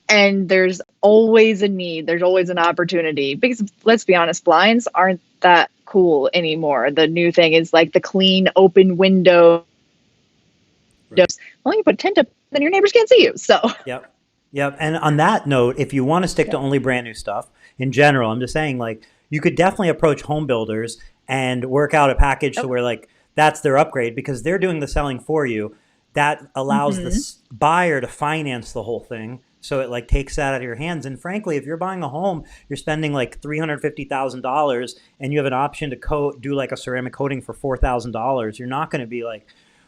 and there's always a need, there's always an opportunity, because let's be honest, blinds aren't that cool anymore. The new thing is like the clean open window. right. Well, you put tint up, then your neighbors can't see you. So Yep. Yep. And on that note, if you want to stick yeah. to only brand new stuff in general, I'm just saying like you could definitely approach home builders and work out a package to Yep. where like that's their upgrade because they're doing the selling for you. That allows the Hmm. buyer to finance the whole thing. So it like takes that out of your hands. And frankly, if you're buying a home, you're spending like $350,000 and you have an option to do like a ceramic coating for $4,000. You're not going to be like,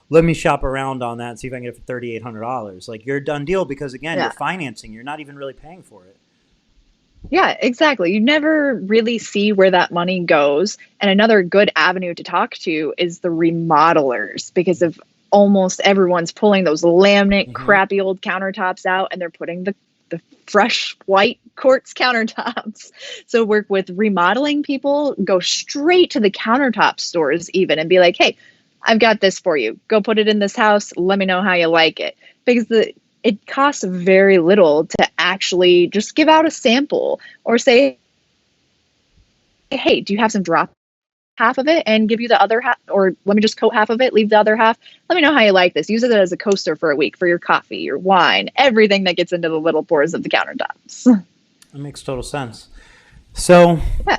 let me shop around on that and see if I can get it for $3,800. Like you're a done deal because again, you're Yeah. financing. You're not even really paying for it. Yeah, exactly. You never really see where that money goes. And another good avenue to talk to is the remodelers, because of almost everyone's pulling those laminate, Hmm. crappy old countertops out and they're putting the fresh white quartz countertops. So work with remodeling people, go straight to the countertop stores even and be like, hey, I've got this for you. Go put it in this house. Let me know how you like it. Because it costs very little to actually just give out a sample or say, hey, do you have some drop half of it and give you the other half, or let me just coat half of it, leave the other half. Let me know how you like this. Use it as a coaster for a week for your coffee, your wine, everything that gets into the little pores of the countertops. That makes total sense. So Yeah.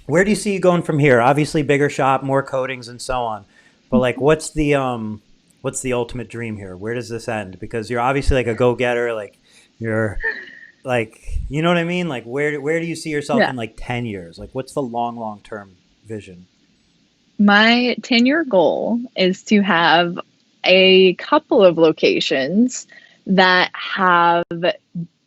where do you see you going from here? Obviously bigger shop, more coatings and so on. But like what's the ultimate dream here? Where does this end? Because you're obviously like a go-getter, like you're like you know what I mean? Like where do you see yourself Yeah. in like 10 years? Like what's the long term vision? My 10-year goal is to have a couple of locations that have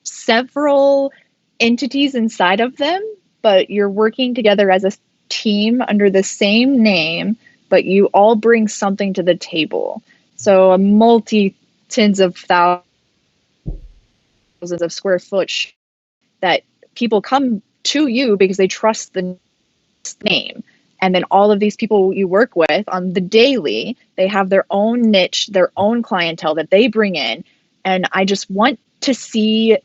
several entities inside of them, but you're working together as a team under the same name, but you all bring something to the table. So a multi tens of thousands of square foot that people come to you because they trust the name. And then all of these people you work with on the daily, they have their own niche, their own clientele that they bring in. And I just want to see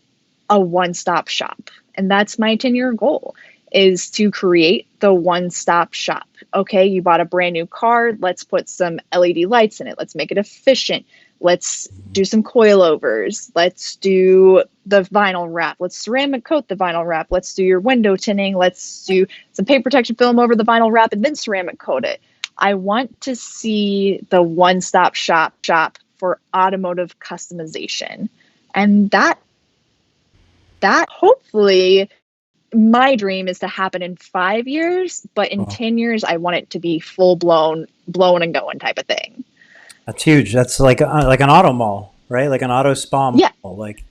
a one-stop shop. And that's my 10-year goal, is to create the one-stop shop. Okay, you bought a brand new car, let's put some LED lights in it. Let's make it efficient. Let's do some coilovers. Let's do the vinyl wrap. Let's ceramic coat the vinyl wrap. Let's do your window tinting. Let's do some paint protection film over the vinyl wrap and then ceramic coat it. I want to see the one-stop shop for automotive customization. And that hopefully, my dream is to happen in 5 years, but in Oh, 10 years, I want it to be full blown, blowing and going type of thing. that's huge. That's like an auto mall, right? Like an auto spa Yeah, mall. Like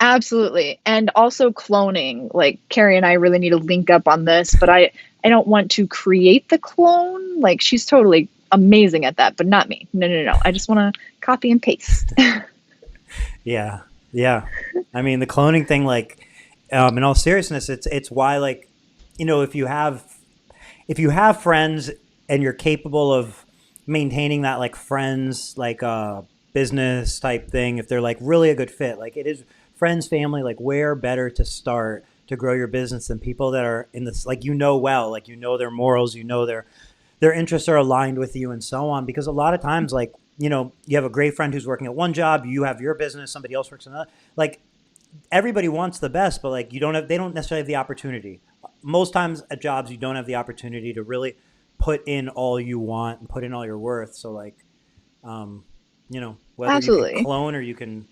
absolutely. And also cloning. Like Carrie and I really need to link up on this, but I don't want to create the clone. Like she's totally amazing at that, but not me. No, no, no. I just want to copy and paste. yeah, yeah. I mean the cloning thing, like in all seriousness, it's why like if you have friends and you're capable of maintaining that like friends like business type thing, if they're like really a good fit, like it is friends, family, like where better to start to grow your business than people that are in this like well, like their morals, their interests are aligned with you and so on. Because a lot of times like you have a great friend who's working at one job, you have your business, somebody else works in another. Like everybody wants the best, but like they don't necessarily have the opportunity. Most times at jobs, you don't have the opportunity to really put in all you want and put in all your worth. So like, whether you can Absolutely. clone or you can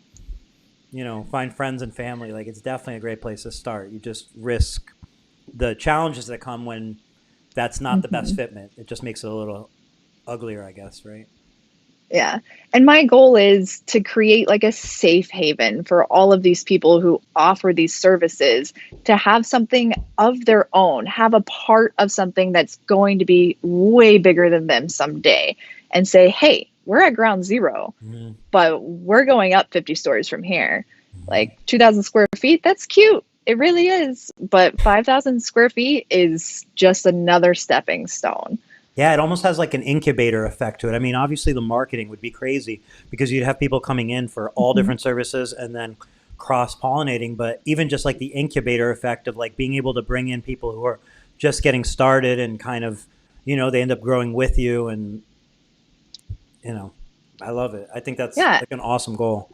find friends and family. Like, it's definitely a great place to start. You just risk the challenges that come when that's not the best Hmm. fitment. It just makes it a little uglier, I guess, right? Yeah. And my goal is to create like a safe haven for all of these people who offer these services to have something of their own, have a part of something that's going to be way bigger than them someday, and say, hey, we're at ground zero, Mm-hmm. but we're going up 50 stories from here. Like 2,000 square feet, that's cute. It really is. But 5,000 square feet is just another stepping stone. Yeah, it almost has like an incubator effect to it. I mean, obviously the marketing would be crazy because you'd have people coming in for all Mhm. different services and then cross pollinating. But even just like the incubator effect of like being able to bring in people who are just getting started and kind of, they end up growing with you. And, you know, I love it. I think that's Yeah. like an awesome goal.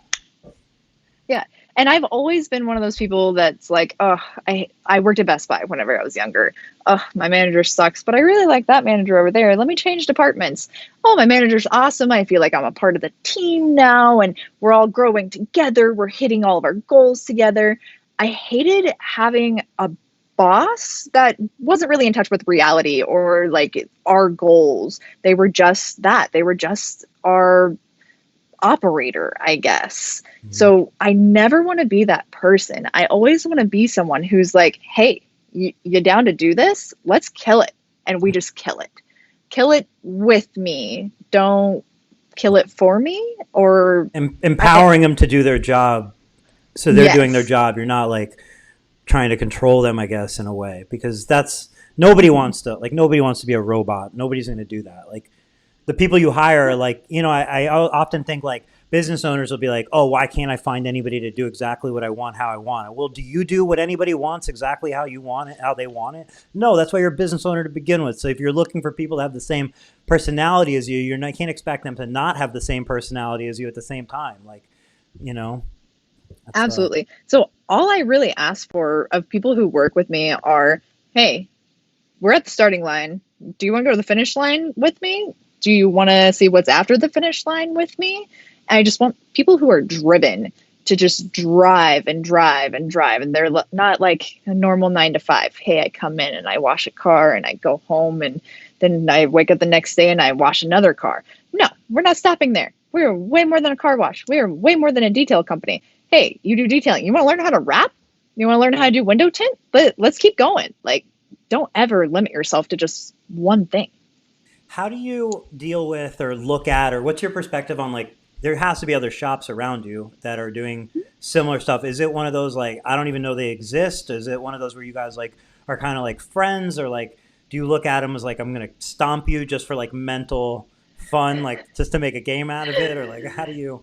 Yeah. And I've always been one of those people that's like, oh, I worked at Best Buy whenever I was younger. Oh, my manager sucks, but I really like that manager over there. Let me change departments. Oh, my manager's awesome. I feel like I'm a part of the team now and we're all growing together. We're hitting all of our goals together. I hated having a boss that wasn't really in touch with reality or like our goals. They were just that. They were just our operator, I guess. Mhm. So I never want to be that person. I always want to be someone who's like, hey, you down to do this? Let's kill it. And we just kill it. Kill it with me. Don't kill it for me. Or, I, Empowering them to do their job. So they're doing their yes, job. You're not like trying to control them, I guess, in a way, because that's nobody wants to be a robot. Nobody's going to do that. Like, the people you hire are like, I often think like business owners will be like, oh, why can't I find anybody to do exactly what I want, how I want it? Well, do you do what anybody wants exactly how you want it, how they want it? No, that's why you're a business owner to begin with. So if you're looking for people to have the same personality as you, can't expect them to not have the same personality as you at the same time. Like, you know, that's absolutely. So all I really ask for of people who work with me are, hey, we're at the starting line. Do you want to go to the finish line with me? Do you want to see what's after the finish line with me? And I just want people who are driven to just drive and drive and drive. And they're not like a normal 9 to 5. Hey, I come in and I wash a car and I go home and then I wake up the next day and I wash another car. No, we're not stopping there. We're way more than a car wash. We are way more than a detail company. Hey, you do detailing. You want to learn how to wrap? You want to learn how to do window tint? But let's keep going. Like, don't ever limit yourself to just one thing. How do you deal with or look at, or what's your perspective on like, there has to be other shops around you that are doing similar stuff? Is it one of those like, I don't even know they exist? Is it one of those where you guys like are kind of like friends, or like, do you look at them as like, I'm going to stomp you just for like mental fun, like just to make a game out of it? Or like, how do you?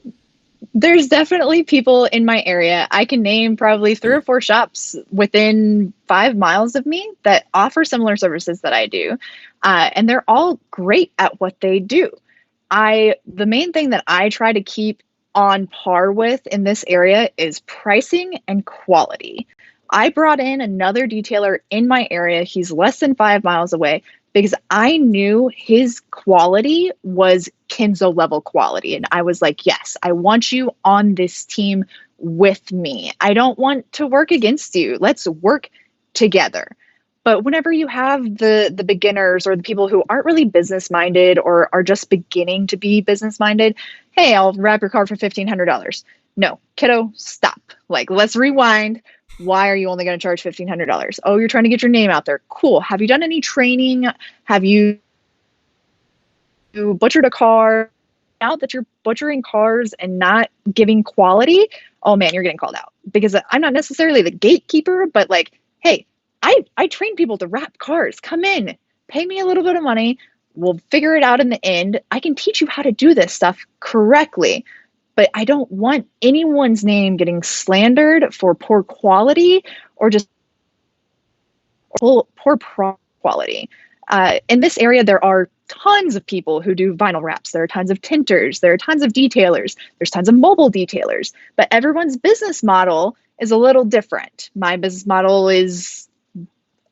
There's definitely people in my area. I can name probably 3 or 4 shops within 5 miles of me that offer similar services that I do. And they're all great at what they do. The main thing that I try to keep on par with in this area is pricing and quality. I brought in another detailer in my area. He's less than 5 miles away because I knew his quality was Kinzo level quality. And I was like, yes, I want you on this team with me. I don't want to work against you. Let's work together. But whenever you have the beginners or the people who aren't really business minded or are just beginning to be business minded, hey, I'll wrap your car for $1,500. No, kiddo, stop. Like, let's rewind. Why are you only going to charge $1,500? Oh, you're trying to get your name out there. Cool. Have you done any training? Have you butchered a car? Out that you're butchering cars and not giving quality, oh man, you're getting called out because I'm not necessarily the gatekeeper, but like, hey, I train people to wrap cars. Come in, pay me a little bit of money. We'll figure it out in the end. I can teach you how to do this stuff correctly, but I don't want anyone's name getting slandered for poor quality or just poor quality. In this area, there are tons of people who do vinyl wraps. There are tons of tinters. There are tons of detailers. There's tons of mobile detailers. But everyone's business model is a little different. My business model is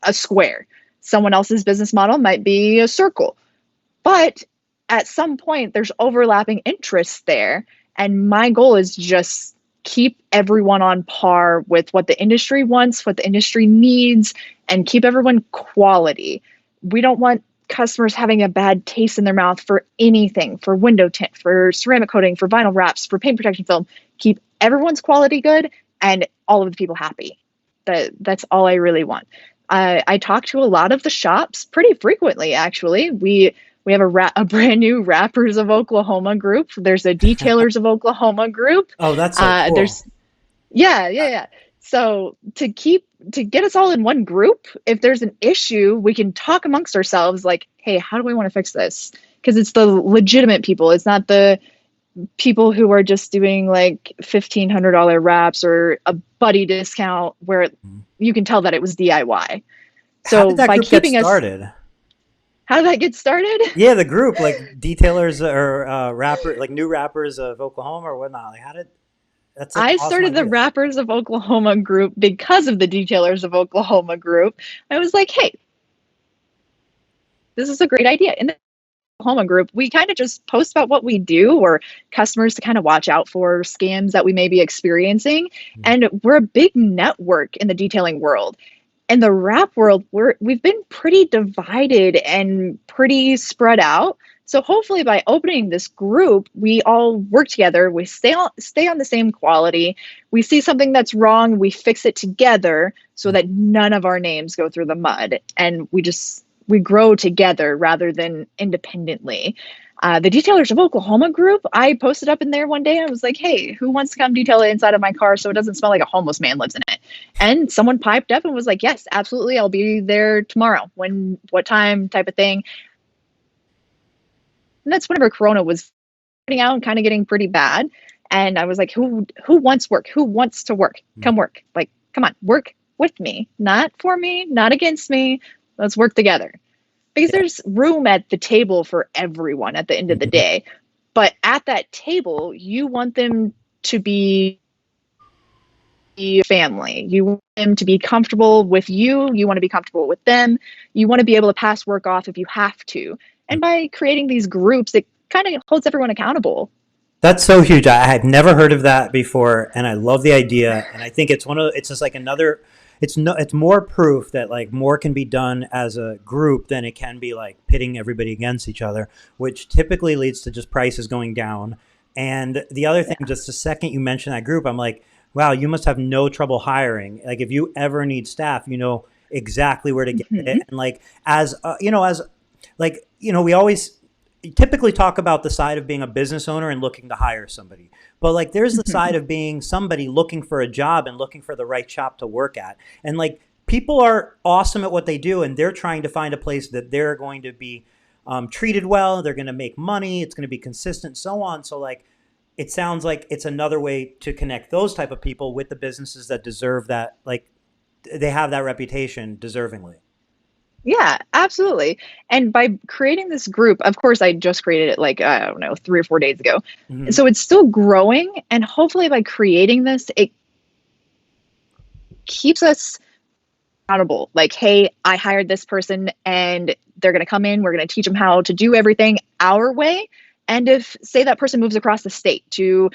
a square. Someone else's business model might be a circle. But at some point, there's overlapping interests there. And my goal is just keep everyone on par with what the industry wants, what the industry needs, and keep everyone quality. We don't want customers having a bad taste in their mouth for anything, for window tint, for ceramic coating, for vinyl wraps, for paint protection film. Keep everyone's quality good and all of the people happy. That's all I really want. I talk to a lot of the shops pretty frequently, actually. We have a brand new Wrappers of Oklahoma group. There's a Detailers of Oklahoma group. Oh, that's so cool. There's yeah. So to get us all in one group, if there's an issue, we can talk amongst ourselves like, hey, how do we want to fix this? Because it's the legitimate people. It's not the people who are just doing like $1,500 wraps or a buddy discount where you can tell that it was DIY. So How did that by group get keeping started? How did that get started? Yeah, the group, like Detailers or rapper, like new Rappers of Oklahoma or whatnot. Like, how did that's like I an awesome started the idea. Wrappers of Oklahoma group because of the Detailers of Oklahoma group. I was like, hey, this is a great idea. In the Oklahoma group, we kind of just post about what we do or customers to kind of watch out for scams that we may be experiencing. And we're a big network in the detailing world. In the wrap world, we've been pretty divided and pretty spread out. So hopefully by opening this group, we all work together, we stay on the same quality. We see something that's wrong, we fix it together so that none of our names go through the mud, and we grow together rather than independently. The Detailers of Oklahoma group, I posted up in there one day. I was like, hey, who wants to come detail the inside of my car so it doesn't smell like a homeless man lives in it? And someone piped up and was like, yes, absolutely. I'll be there tomorrow. What time type of thing. And that's whenever Corona was getting out and kind of getting pretty bad. And I was like, who wants work? Who wants to work? Come work. Like, come on, work with me, not for me, not against me. Let's work together. Because there's room at the table for everyone at the end of the day. But at that table, you want them to be family. You want them to be comfortable with you. You want to be comfortable with them. You want to be able to pass work off if you have to. And by creating these groups, it kind of holds everyone accountable. That's so huge. I had never heard of that before, and I love the idea. And I think it's just like another. It's more proof that like more can be done as a group than it can be like pitting everybody against each other, which typically leads to just prices going down. And the other thing, just the second you mention that group, I'm like, wow, you must have no trouble hiring. Like if you ever need staff, you know exactly where to get it. And like we always typically talk about the side of being a business owner and looking to hire somebody. But like there's the side of being somebody looking for a job and looking for the right shop to work at. And like people are awesome at what they do and they're trying to find a place that they're going to be treated well, they're going to make money, it's going to be consistent, so on. So like it sounds like it's another way to connect those type of people with the businesses that deserve that, like they have that reputation deservingly. Yeah, absolutely. And by creating this group, of course, I just created it like, I don't know, 3 or 4 days ago. So it's still growing. And hopefully by creating this, it keeps us accountable. Like, hey, I hired this person and they're going to come in. We're going to teach them how to do everything our way. And if, say, that person moves across the state to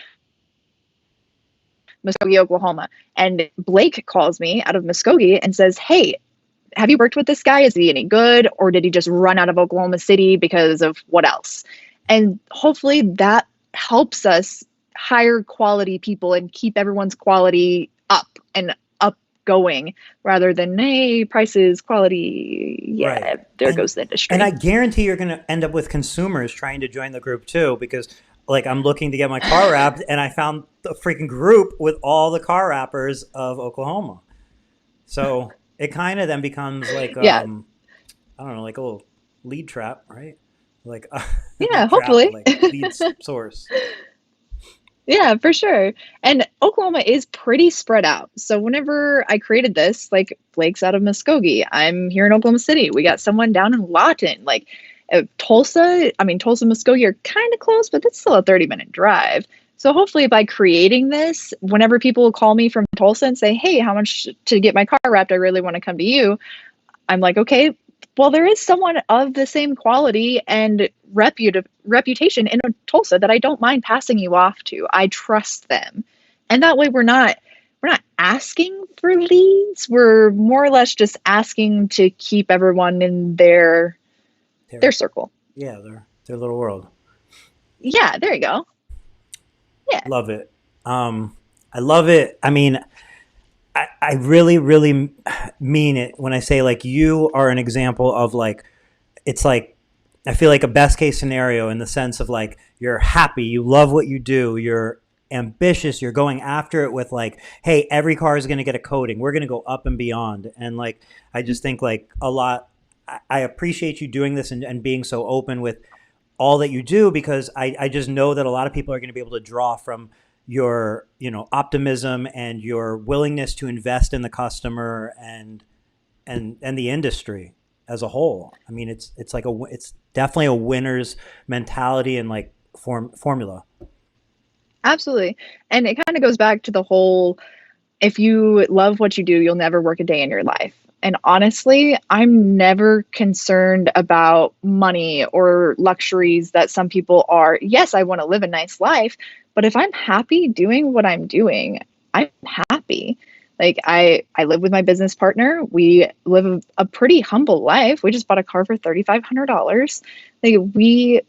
Muskogee, Oklahoma, and Blake calls me out of Muskogee and says, hey, have you worked with this guy? Is he any good? Or did he just run out of Oklahoma City because of what else? And hopefully that helps us hire quality people and keep everyone's quality up and up going rather than, hey, prices, quality. Yeah, right. There goes the industry. And I guarantee you're going to end up with consumers trying to join the group too, because like I'm looking to get my car wrapped and I found a freaking group with all the car wrappers of Oklahoma. So it kind of then becomes like, I don't know, like a little lead trap, right? Like, hopefully. Like lead source. Yeah, for sure. And Oklahoma is pretty spread out. So whenever I created this, like Blake's out of Muskogee, I'm here in Oklahoma City. We got someone down in Lawton, like Tulsa. I mean, Tulsa and Muskogee are kind of close, but that's still a 30-minute drive. So hopefully by creating this, whenever people call me from Tulsa and say, hey, how much to get my car wrapped? I really want to come to you. I'm like, okay, well, there is someone of the same quality and reputation in Tulsa that I don't mind passing you off to. I trust them. And that way we're not asking for leads. We're more or less just asking to keep everyone in their circle. Yeah, their little world. Yeah, there you go. Yeah, Love it. I love it. I mean, I really, really mean it when I say like you are an example of like, it's like, I feel like a best case scenario in the sense of like, you're happy, you love what you do, you're ambitious, you're going after it with like, hey, every car is going to get a coating. We're going to go up and beyond. And like, I just think like a lot, I appreciate you doing this and being so open with all that you do, because I just know that a lot of people are going to be able to draw from your, you know, optimism and your willingness to invest in the customer and the industry as a whole. I mean, it's like it's definitely a winner's mentality and like formula. absolutely. And it kind of goes back to the whole, if you love what you do, you'll never work a day in your life. And honestly, I'm never concerned about money or luxuries that some people are. Yes, I want to live a nice life, but if I'm happy doing what I'm doing, I'm happy. Like I live with my business partner. We live a pretty humble life. We just bought a car for $3,500. Like we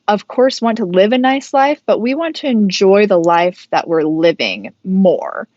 of course want to live a nice life, but we want to enjoy the life that we're living more.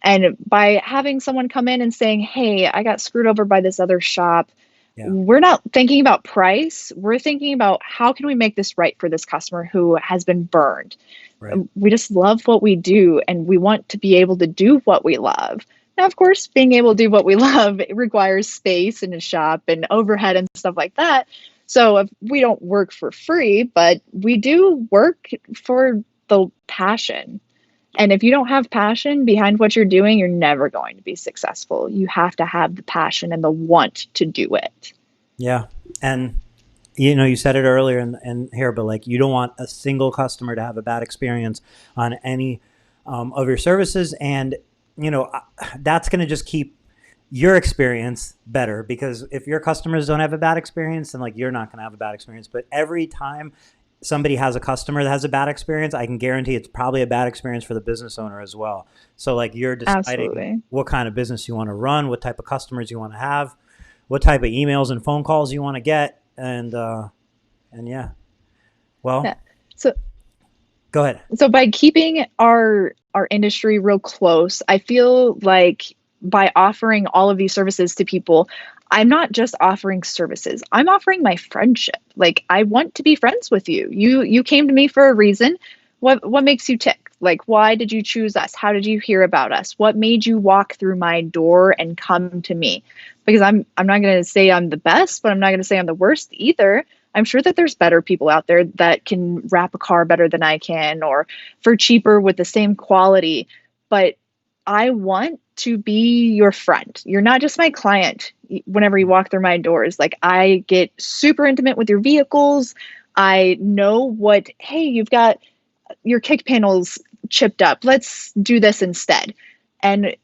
And by having someone come in and saying, hey, I got screwed over by this other shop, Yeah. we're not thinking about price. We're thinking about how can we make this right for this customer who has been burned. Right. We just love what we do and we want to be able to do what we love. Now, of course, being able to do what we love, it requires space in a shop and overhead and stuff like that. So if we don't work for free, but we do work for the passion. And if you don't have passion behind what you're doing, you're never going to be successful. You have to have the passion and the want to do it. Yeah. And, you know, you said it earlier in here, but like, you don't want a single customer to have a bad experience on any of your services. And, you know, that's going to just keep your experience better, because if your customers don't have a bad experience, then like, you're not going to have a bad experience. But every time somebody has a customer that has a bad experience, I can guarantee it's probably a bad experience for the business owner as well. So like, you're deciding Absolutely. what kind of business you want to run, what type of customers you want to have, what type of emails and phone calls you want to get. And yeah, well, Yeah. So go ahead. So by keeping our industry real close, I feel like by offering all of these services to people, I'm not just offering services. I'm offering my friendship. Like I want to be friends with you. You came to me for a reason. What makes you tick? Like why did you choose us? How did you hear about us? What made you walk through my door and come to me? Because I'm not going to say I'm the best, but I'm not going to say I'm the worst either. I'm sure that there's better people out there that can wrap a car better than I can or for cheaper with the same quality. But I want to be your friend. You're not just my client whenever you walk through my doors. Like I get super intimate with your vehicles. I know what, hey, you've got your kick panels chipped up. Let's do this instead. And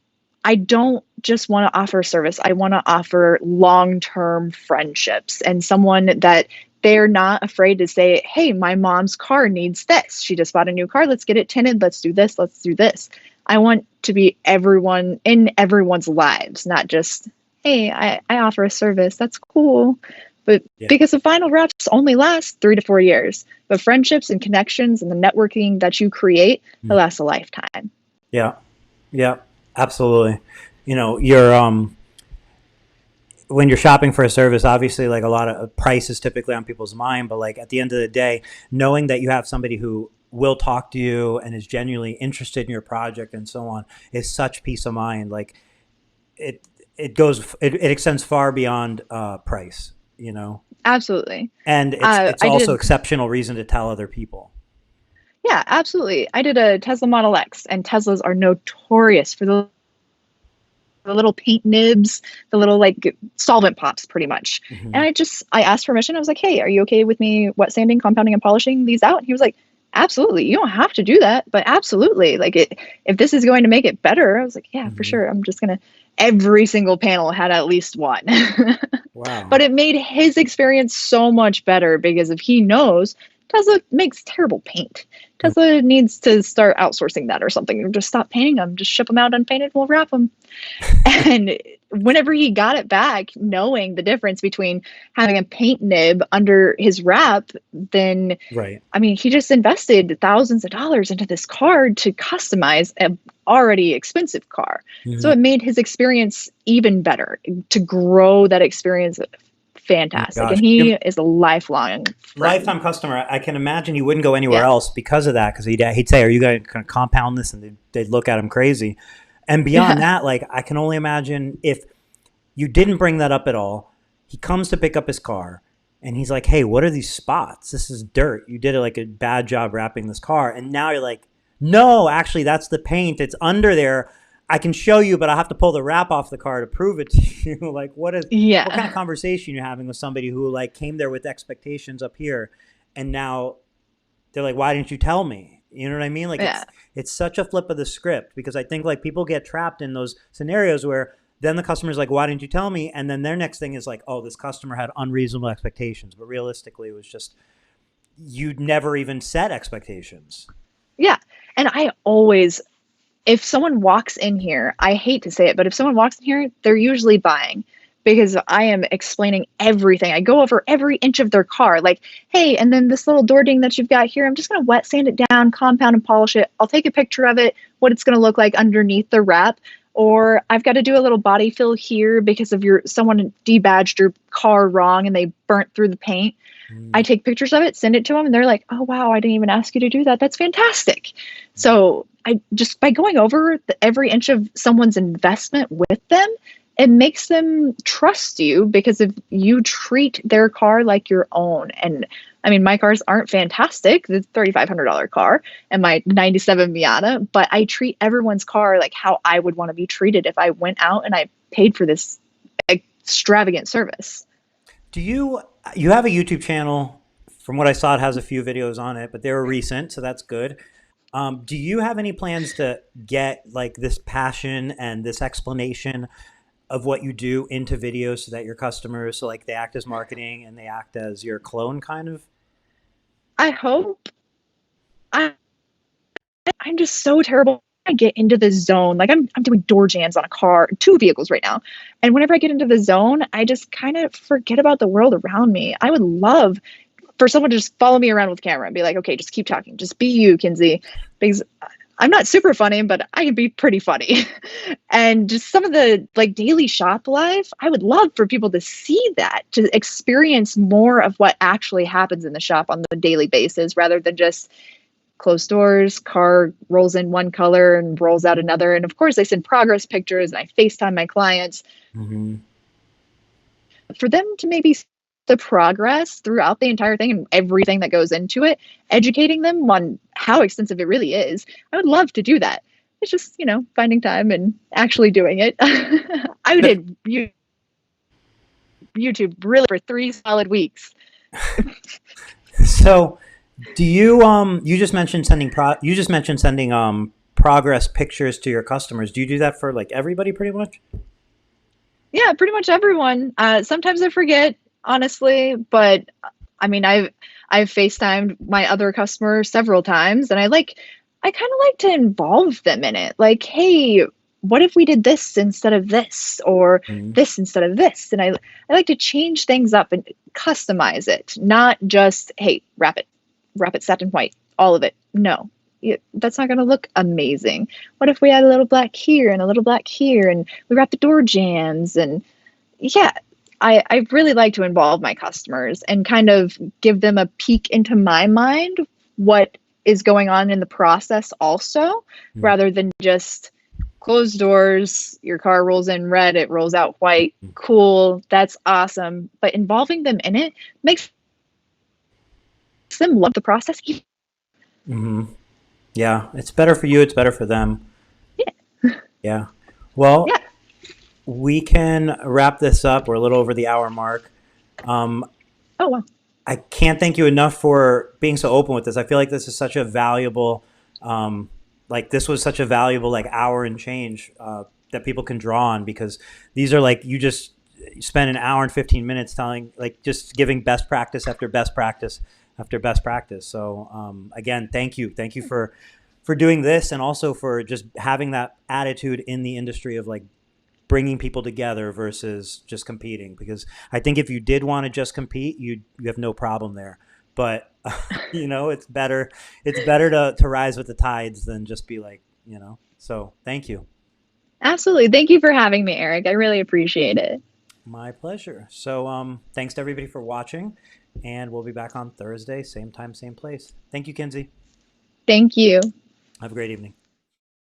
I don't just want to offer service. I want to offer long-term friendships and someone that they're not afraid to say, hey, my mom's car needs this. She just bought a new car. Let's get it tinted. Let's do this. Let's do this. I want to be everyone in everyone's lives, not just, hey, I offer a service. That's cool. But Yeah. because the vinyl wraps only last 3 to 4 years, but friendships and connections and the networking that you create, it lasts a lifetime. Yeah. Yeah, absolutely. You know, you're, when you're shopping for a service, obviously like a lot of price is typically on people's mind, but like at the end of the day, knowing that you have somebody who will talk to you and is genuinely interested in your project and so on is such peace of mind. Like it extends far beyond price, you know? Absolutely. And it's also exceptional reason to tell other people. Yeah, absolutely. I did a Tesla Model X, and Teslas are notorious for the little paint nibs, the little like solvent pops pretty much. Mm-hmm. And I asked permission. I was like, hey, are you okay with me wet sanding, compounding, and polishing these out? And he was like, absolutely. You don't have to do that, but absolutely. Like if this is going to make it better, I was like, yeah, for sure. I'm just going to, every single panel had at least one. Wow. But it made his experience so much better because if he knows Tesla makes terrible paint. Tesla needs to start outsourcing that or something, or just stop painting them, just ship them out unpainted, we'll wrap them. And whenever he got it back, knowing the difference between having a paint nib under his wrap, then Right. I mean, he just invested thousands of dollars into this car to customize an already expensive car. So Mhm. it made his experience even better to grow that experience Oh my fantastic. gosh. And he is a lifelong friend. Lifetime customer. I can imagine he wouldn't go anywhere Yeah. else because of that. Because he'd say, "Are you going to compound this?" And they'd look at him crazy. And beyond Yeah. that, like I can only imagine if you didn't bring that up at all. He comes to pick up his car, and he's like, "Hey, what are these spots? This is dirt. You did like a bad job wrapping this car." And now you're like, "No, actually, that's the paint. It's under there. I can show you, but I have to pull the wrap off the car to prove it to you." Like, what kind Yeah. of conversation you're having with somebody who like came there with expectations up here, and now they're like, "Why didn't you tell me?" You know what I mean? Like Yeah. it's such a flip of the script because I think like people get trapped in those scenarios where then the customer's like, "Why didn't you tell me?" And then their next thing is like, "Oh, this customer had unreasonable expectations," but realistically, it was just you'd never even set expectations. Yeah. And I always, if someone walks in here, I hate to say it, but if someone walks in here, they're usually buying because I am explaining everything. I go over every inch of their car. Like, hey, and then this little door ding that you've got here, I'm just going to wet sand it down, compound and polish it. I'll take a picture of it, what it's going to look like underneath the wrap. Or I've got to do a little body fill here because of someone debadged your car wrong and they burnt through the paint. I Mm. take pictures of it, send it to them, and they're like, "Oh wow, I didn't even ask you to do that. That's fantastic." So I just by going over every inch of someone's investment with them, it makes them trust you because if you treat their car like your own. And I mean, my cars aren't fantastic. The $3,500 car and my '97 Miata, but I treat everyone's car like how I would want to be treated if I went out and I paid for this extravagant service. Do you have a YouTube channel? From what I saw, it has a few videos on it, but they were recent, so that's good. Do you have any plans to get like this passion and this explanation of what you do into videos so that your customers, so like they act as marketing and they act as your clone kind of? I hope. I I'm just so terrible. I get into the zone. Like I'm doing door jams on a car, two vehicles right now. And whenever I get into the zone, I just kind of forget about the world around me. I would love for someone to just follow me around with camera and be like, okay, just keep talking. Just be you, Kinsey. Because I'm not super funny, but I can be pretty funny. And just some of the like daily shop life, I would love for people to see that, to experience more of what actually happens in the shop on the daily basis rather than just closed doors, car rolls in one color and rolls out another. And of course, I send progress pictures and I FaceTime my clients Hmm. for them to maybe see the progress throughout the entire thing and everything that goes into it, educating them on how extensive it really is. I would love to do that. It's just, finding time and actually doing it. I did YouTube really for 3 solid weeks. So, do you you just mentioned sending progress pictures to your customers. Do you do that for like everybody pretty much? Yeah, pretty much everyone. Sometimes I forget, honestly, but I mean, I've FaceTimed my other customers several times, and I kind of like to involve them in it. Like, hey, what if we did this instead of this, or Mhm. this instead of this? And I like to change things up and customize it, not just hey, wrap it satin white, all of it. No. That's not going to look amazing. What if we had a little black here and a little black here and we wrap the door jambs and yeah, I really like to involve my customers and kind of give them a peek into my mind, what is going on in the process also, Mhm. rather than just closed doors, your car rolls in red, it rolls out white. Cool, that's awesome. But involving them in it makes them love the process. Mhm. Yeah, it's better for you. It's better for them. Yeah. Yeah. Well, Yeah. we can wrap this up. We're a little over the hour mark. Um, Oh, wow. I can't thank you enough for being so open with this. I feel like this is such a valuable, this was such a valuable like hour and change that people can draw on because these are like you just spend an hour and 15 minutes telling like just giving best practice after best practice, after best practice. So again, thank you for doing this, and also for just having that attitude in the industry of like bringing people together versus just competing. Because I think if you did want to just compete, you have no problem there. But it's better to rise with the tides than just be like, So thank you. Absolutely. Thank you for having me, Eric. I really appreciate it. My pleasure. So thanks to everybody for watching, and we'll be back on Thursday, same time, same place. Thank you, Kinsey. Thank you. Have a great evening.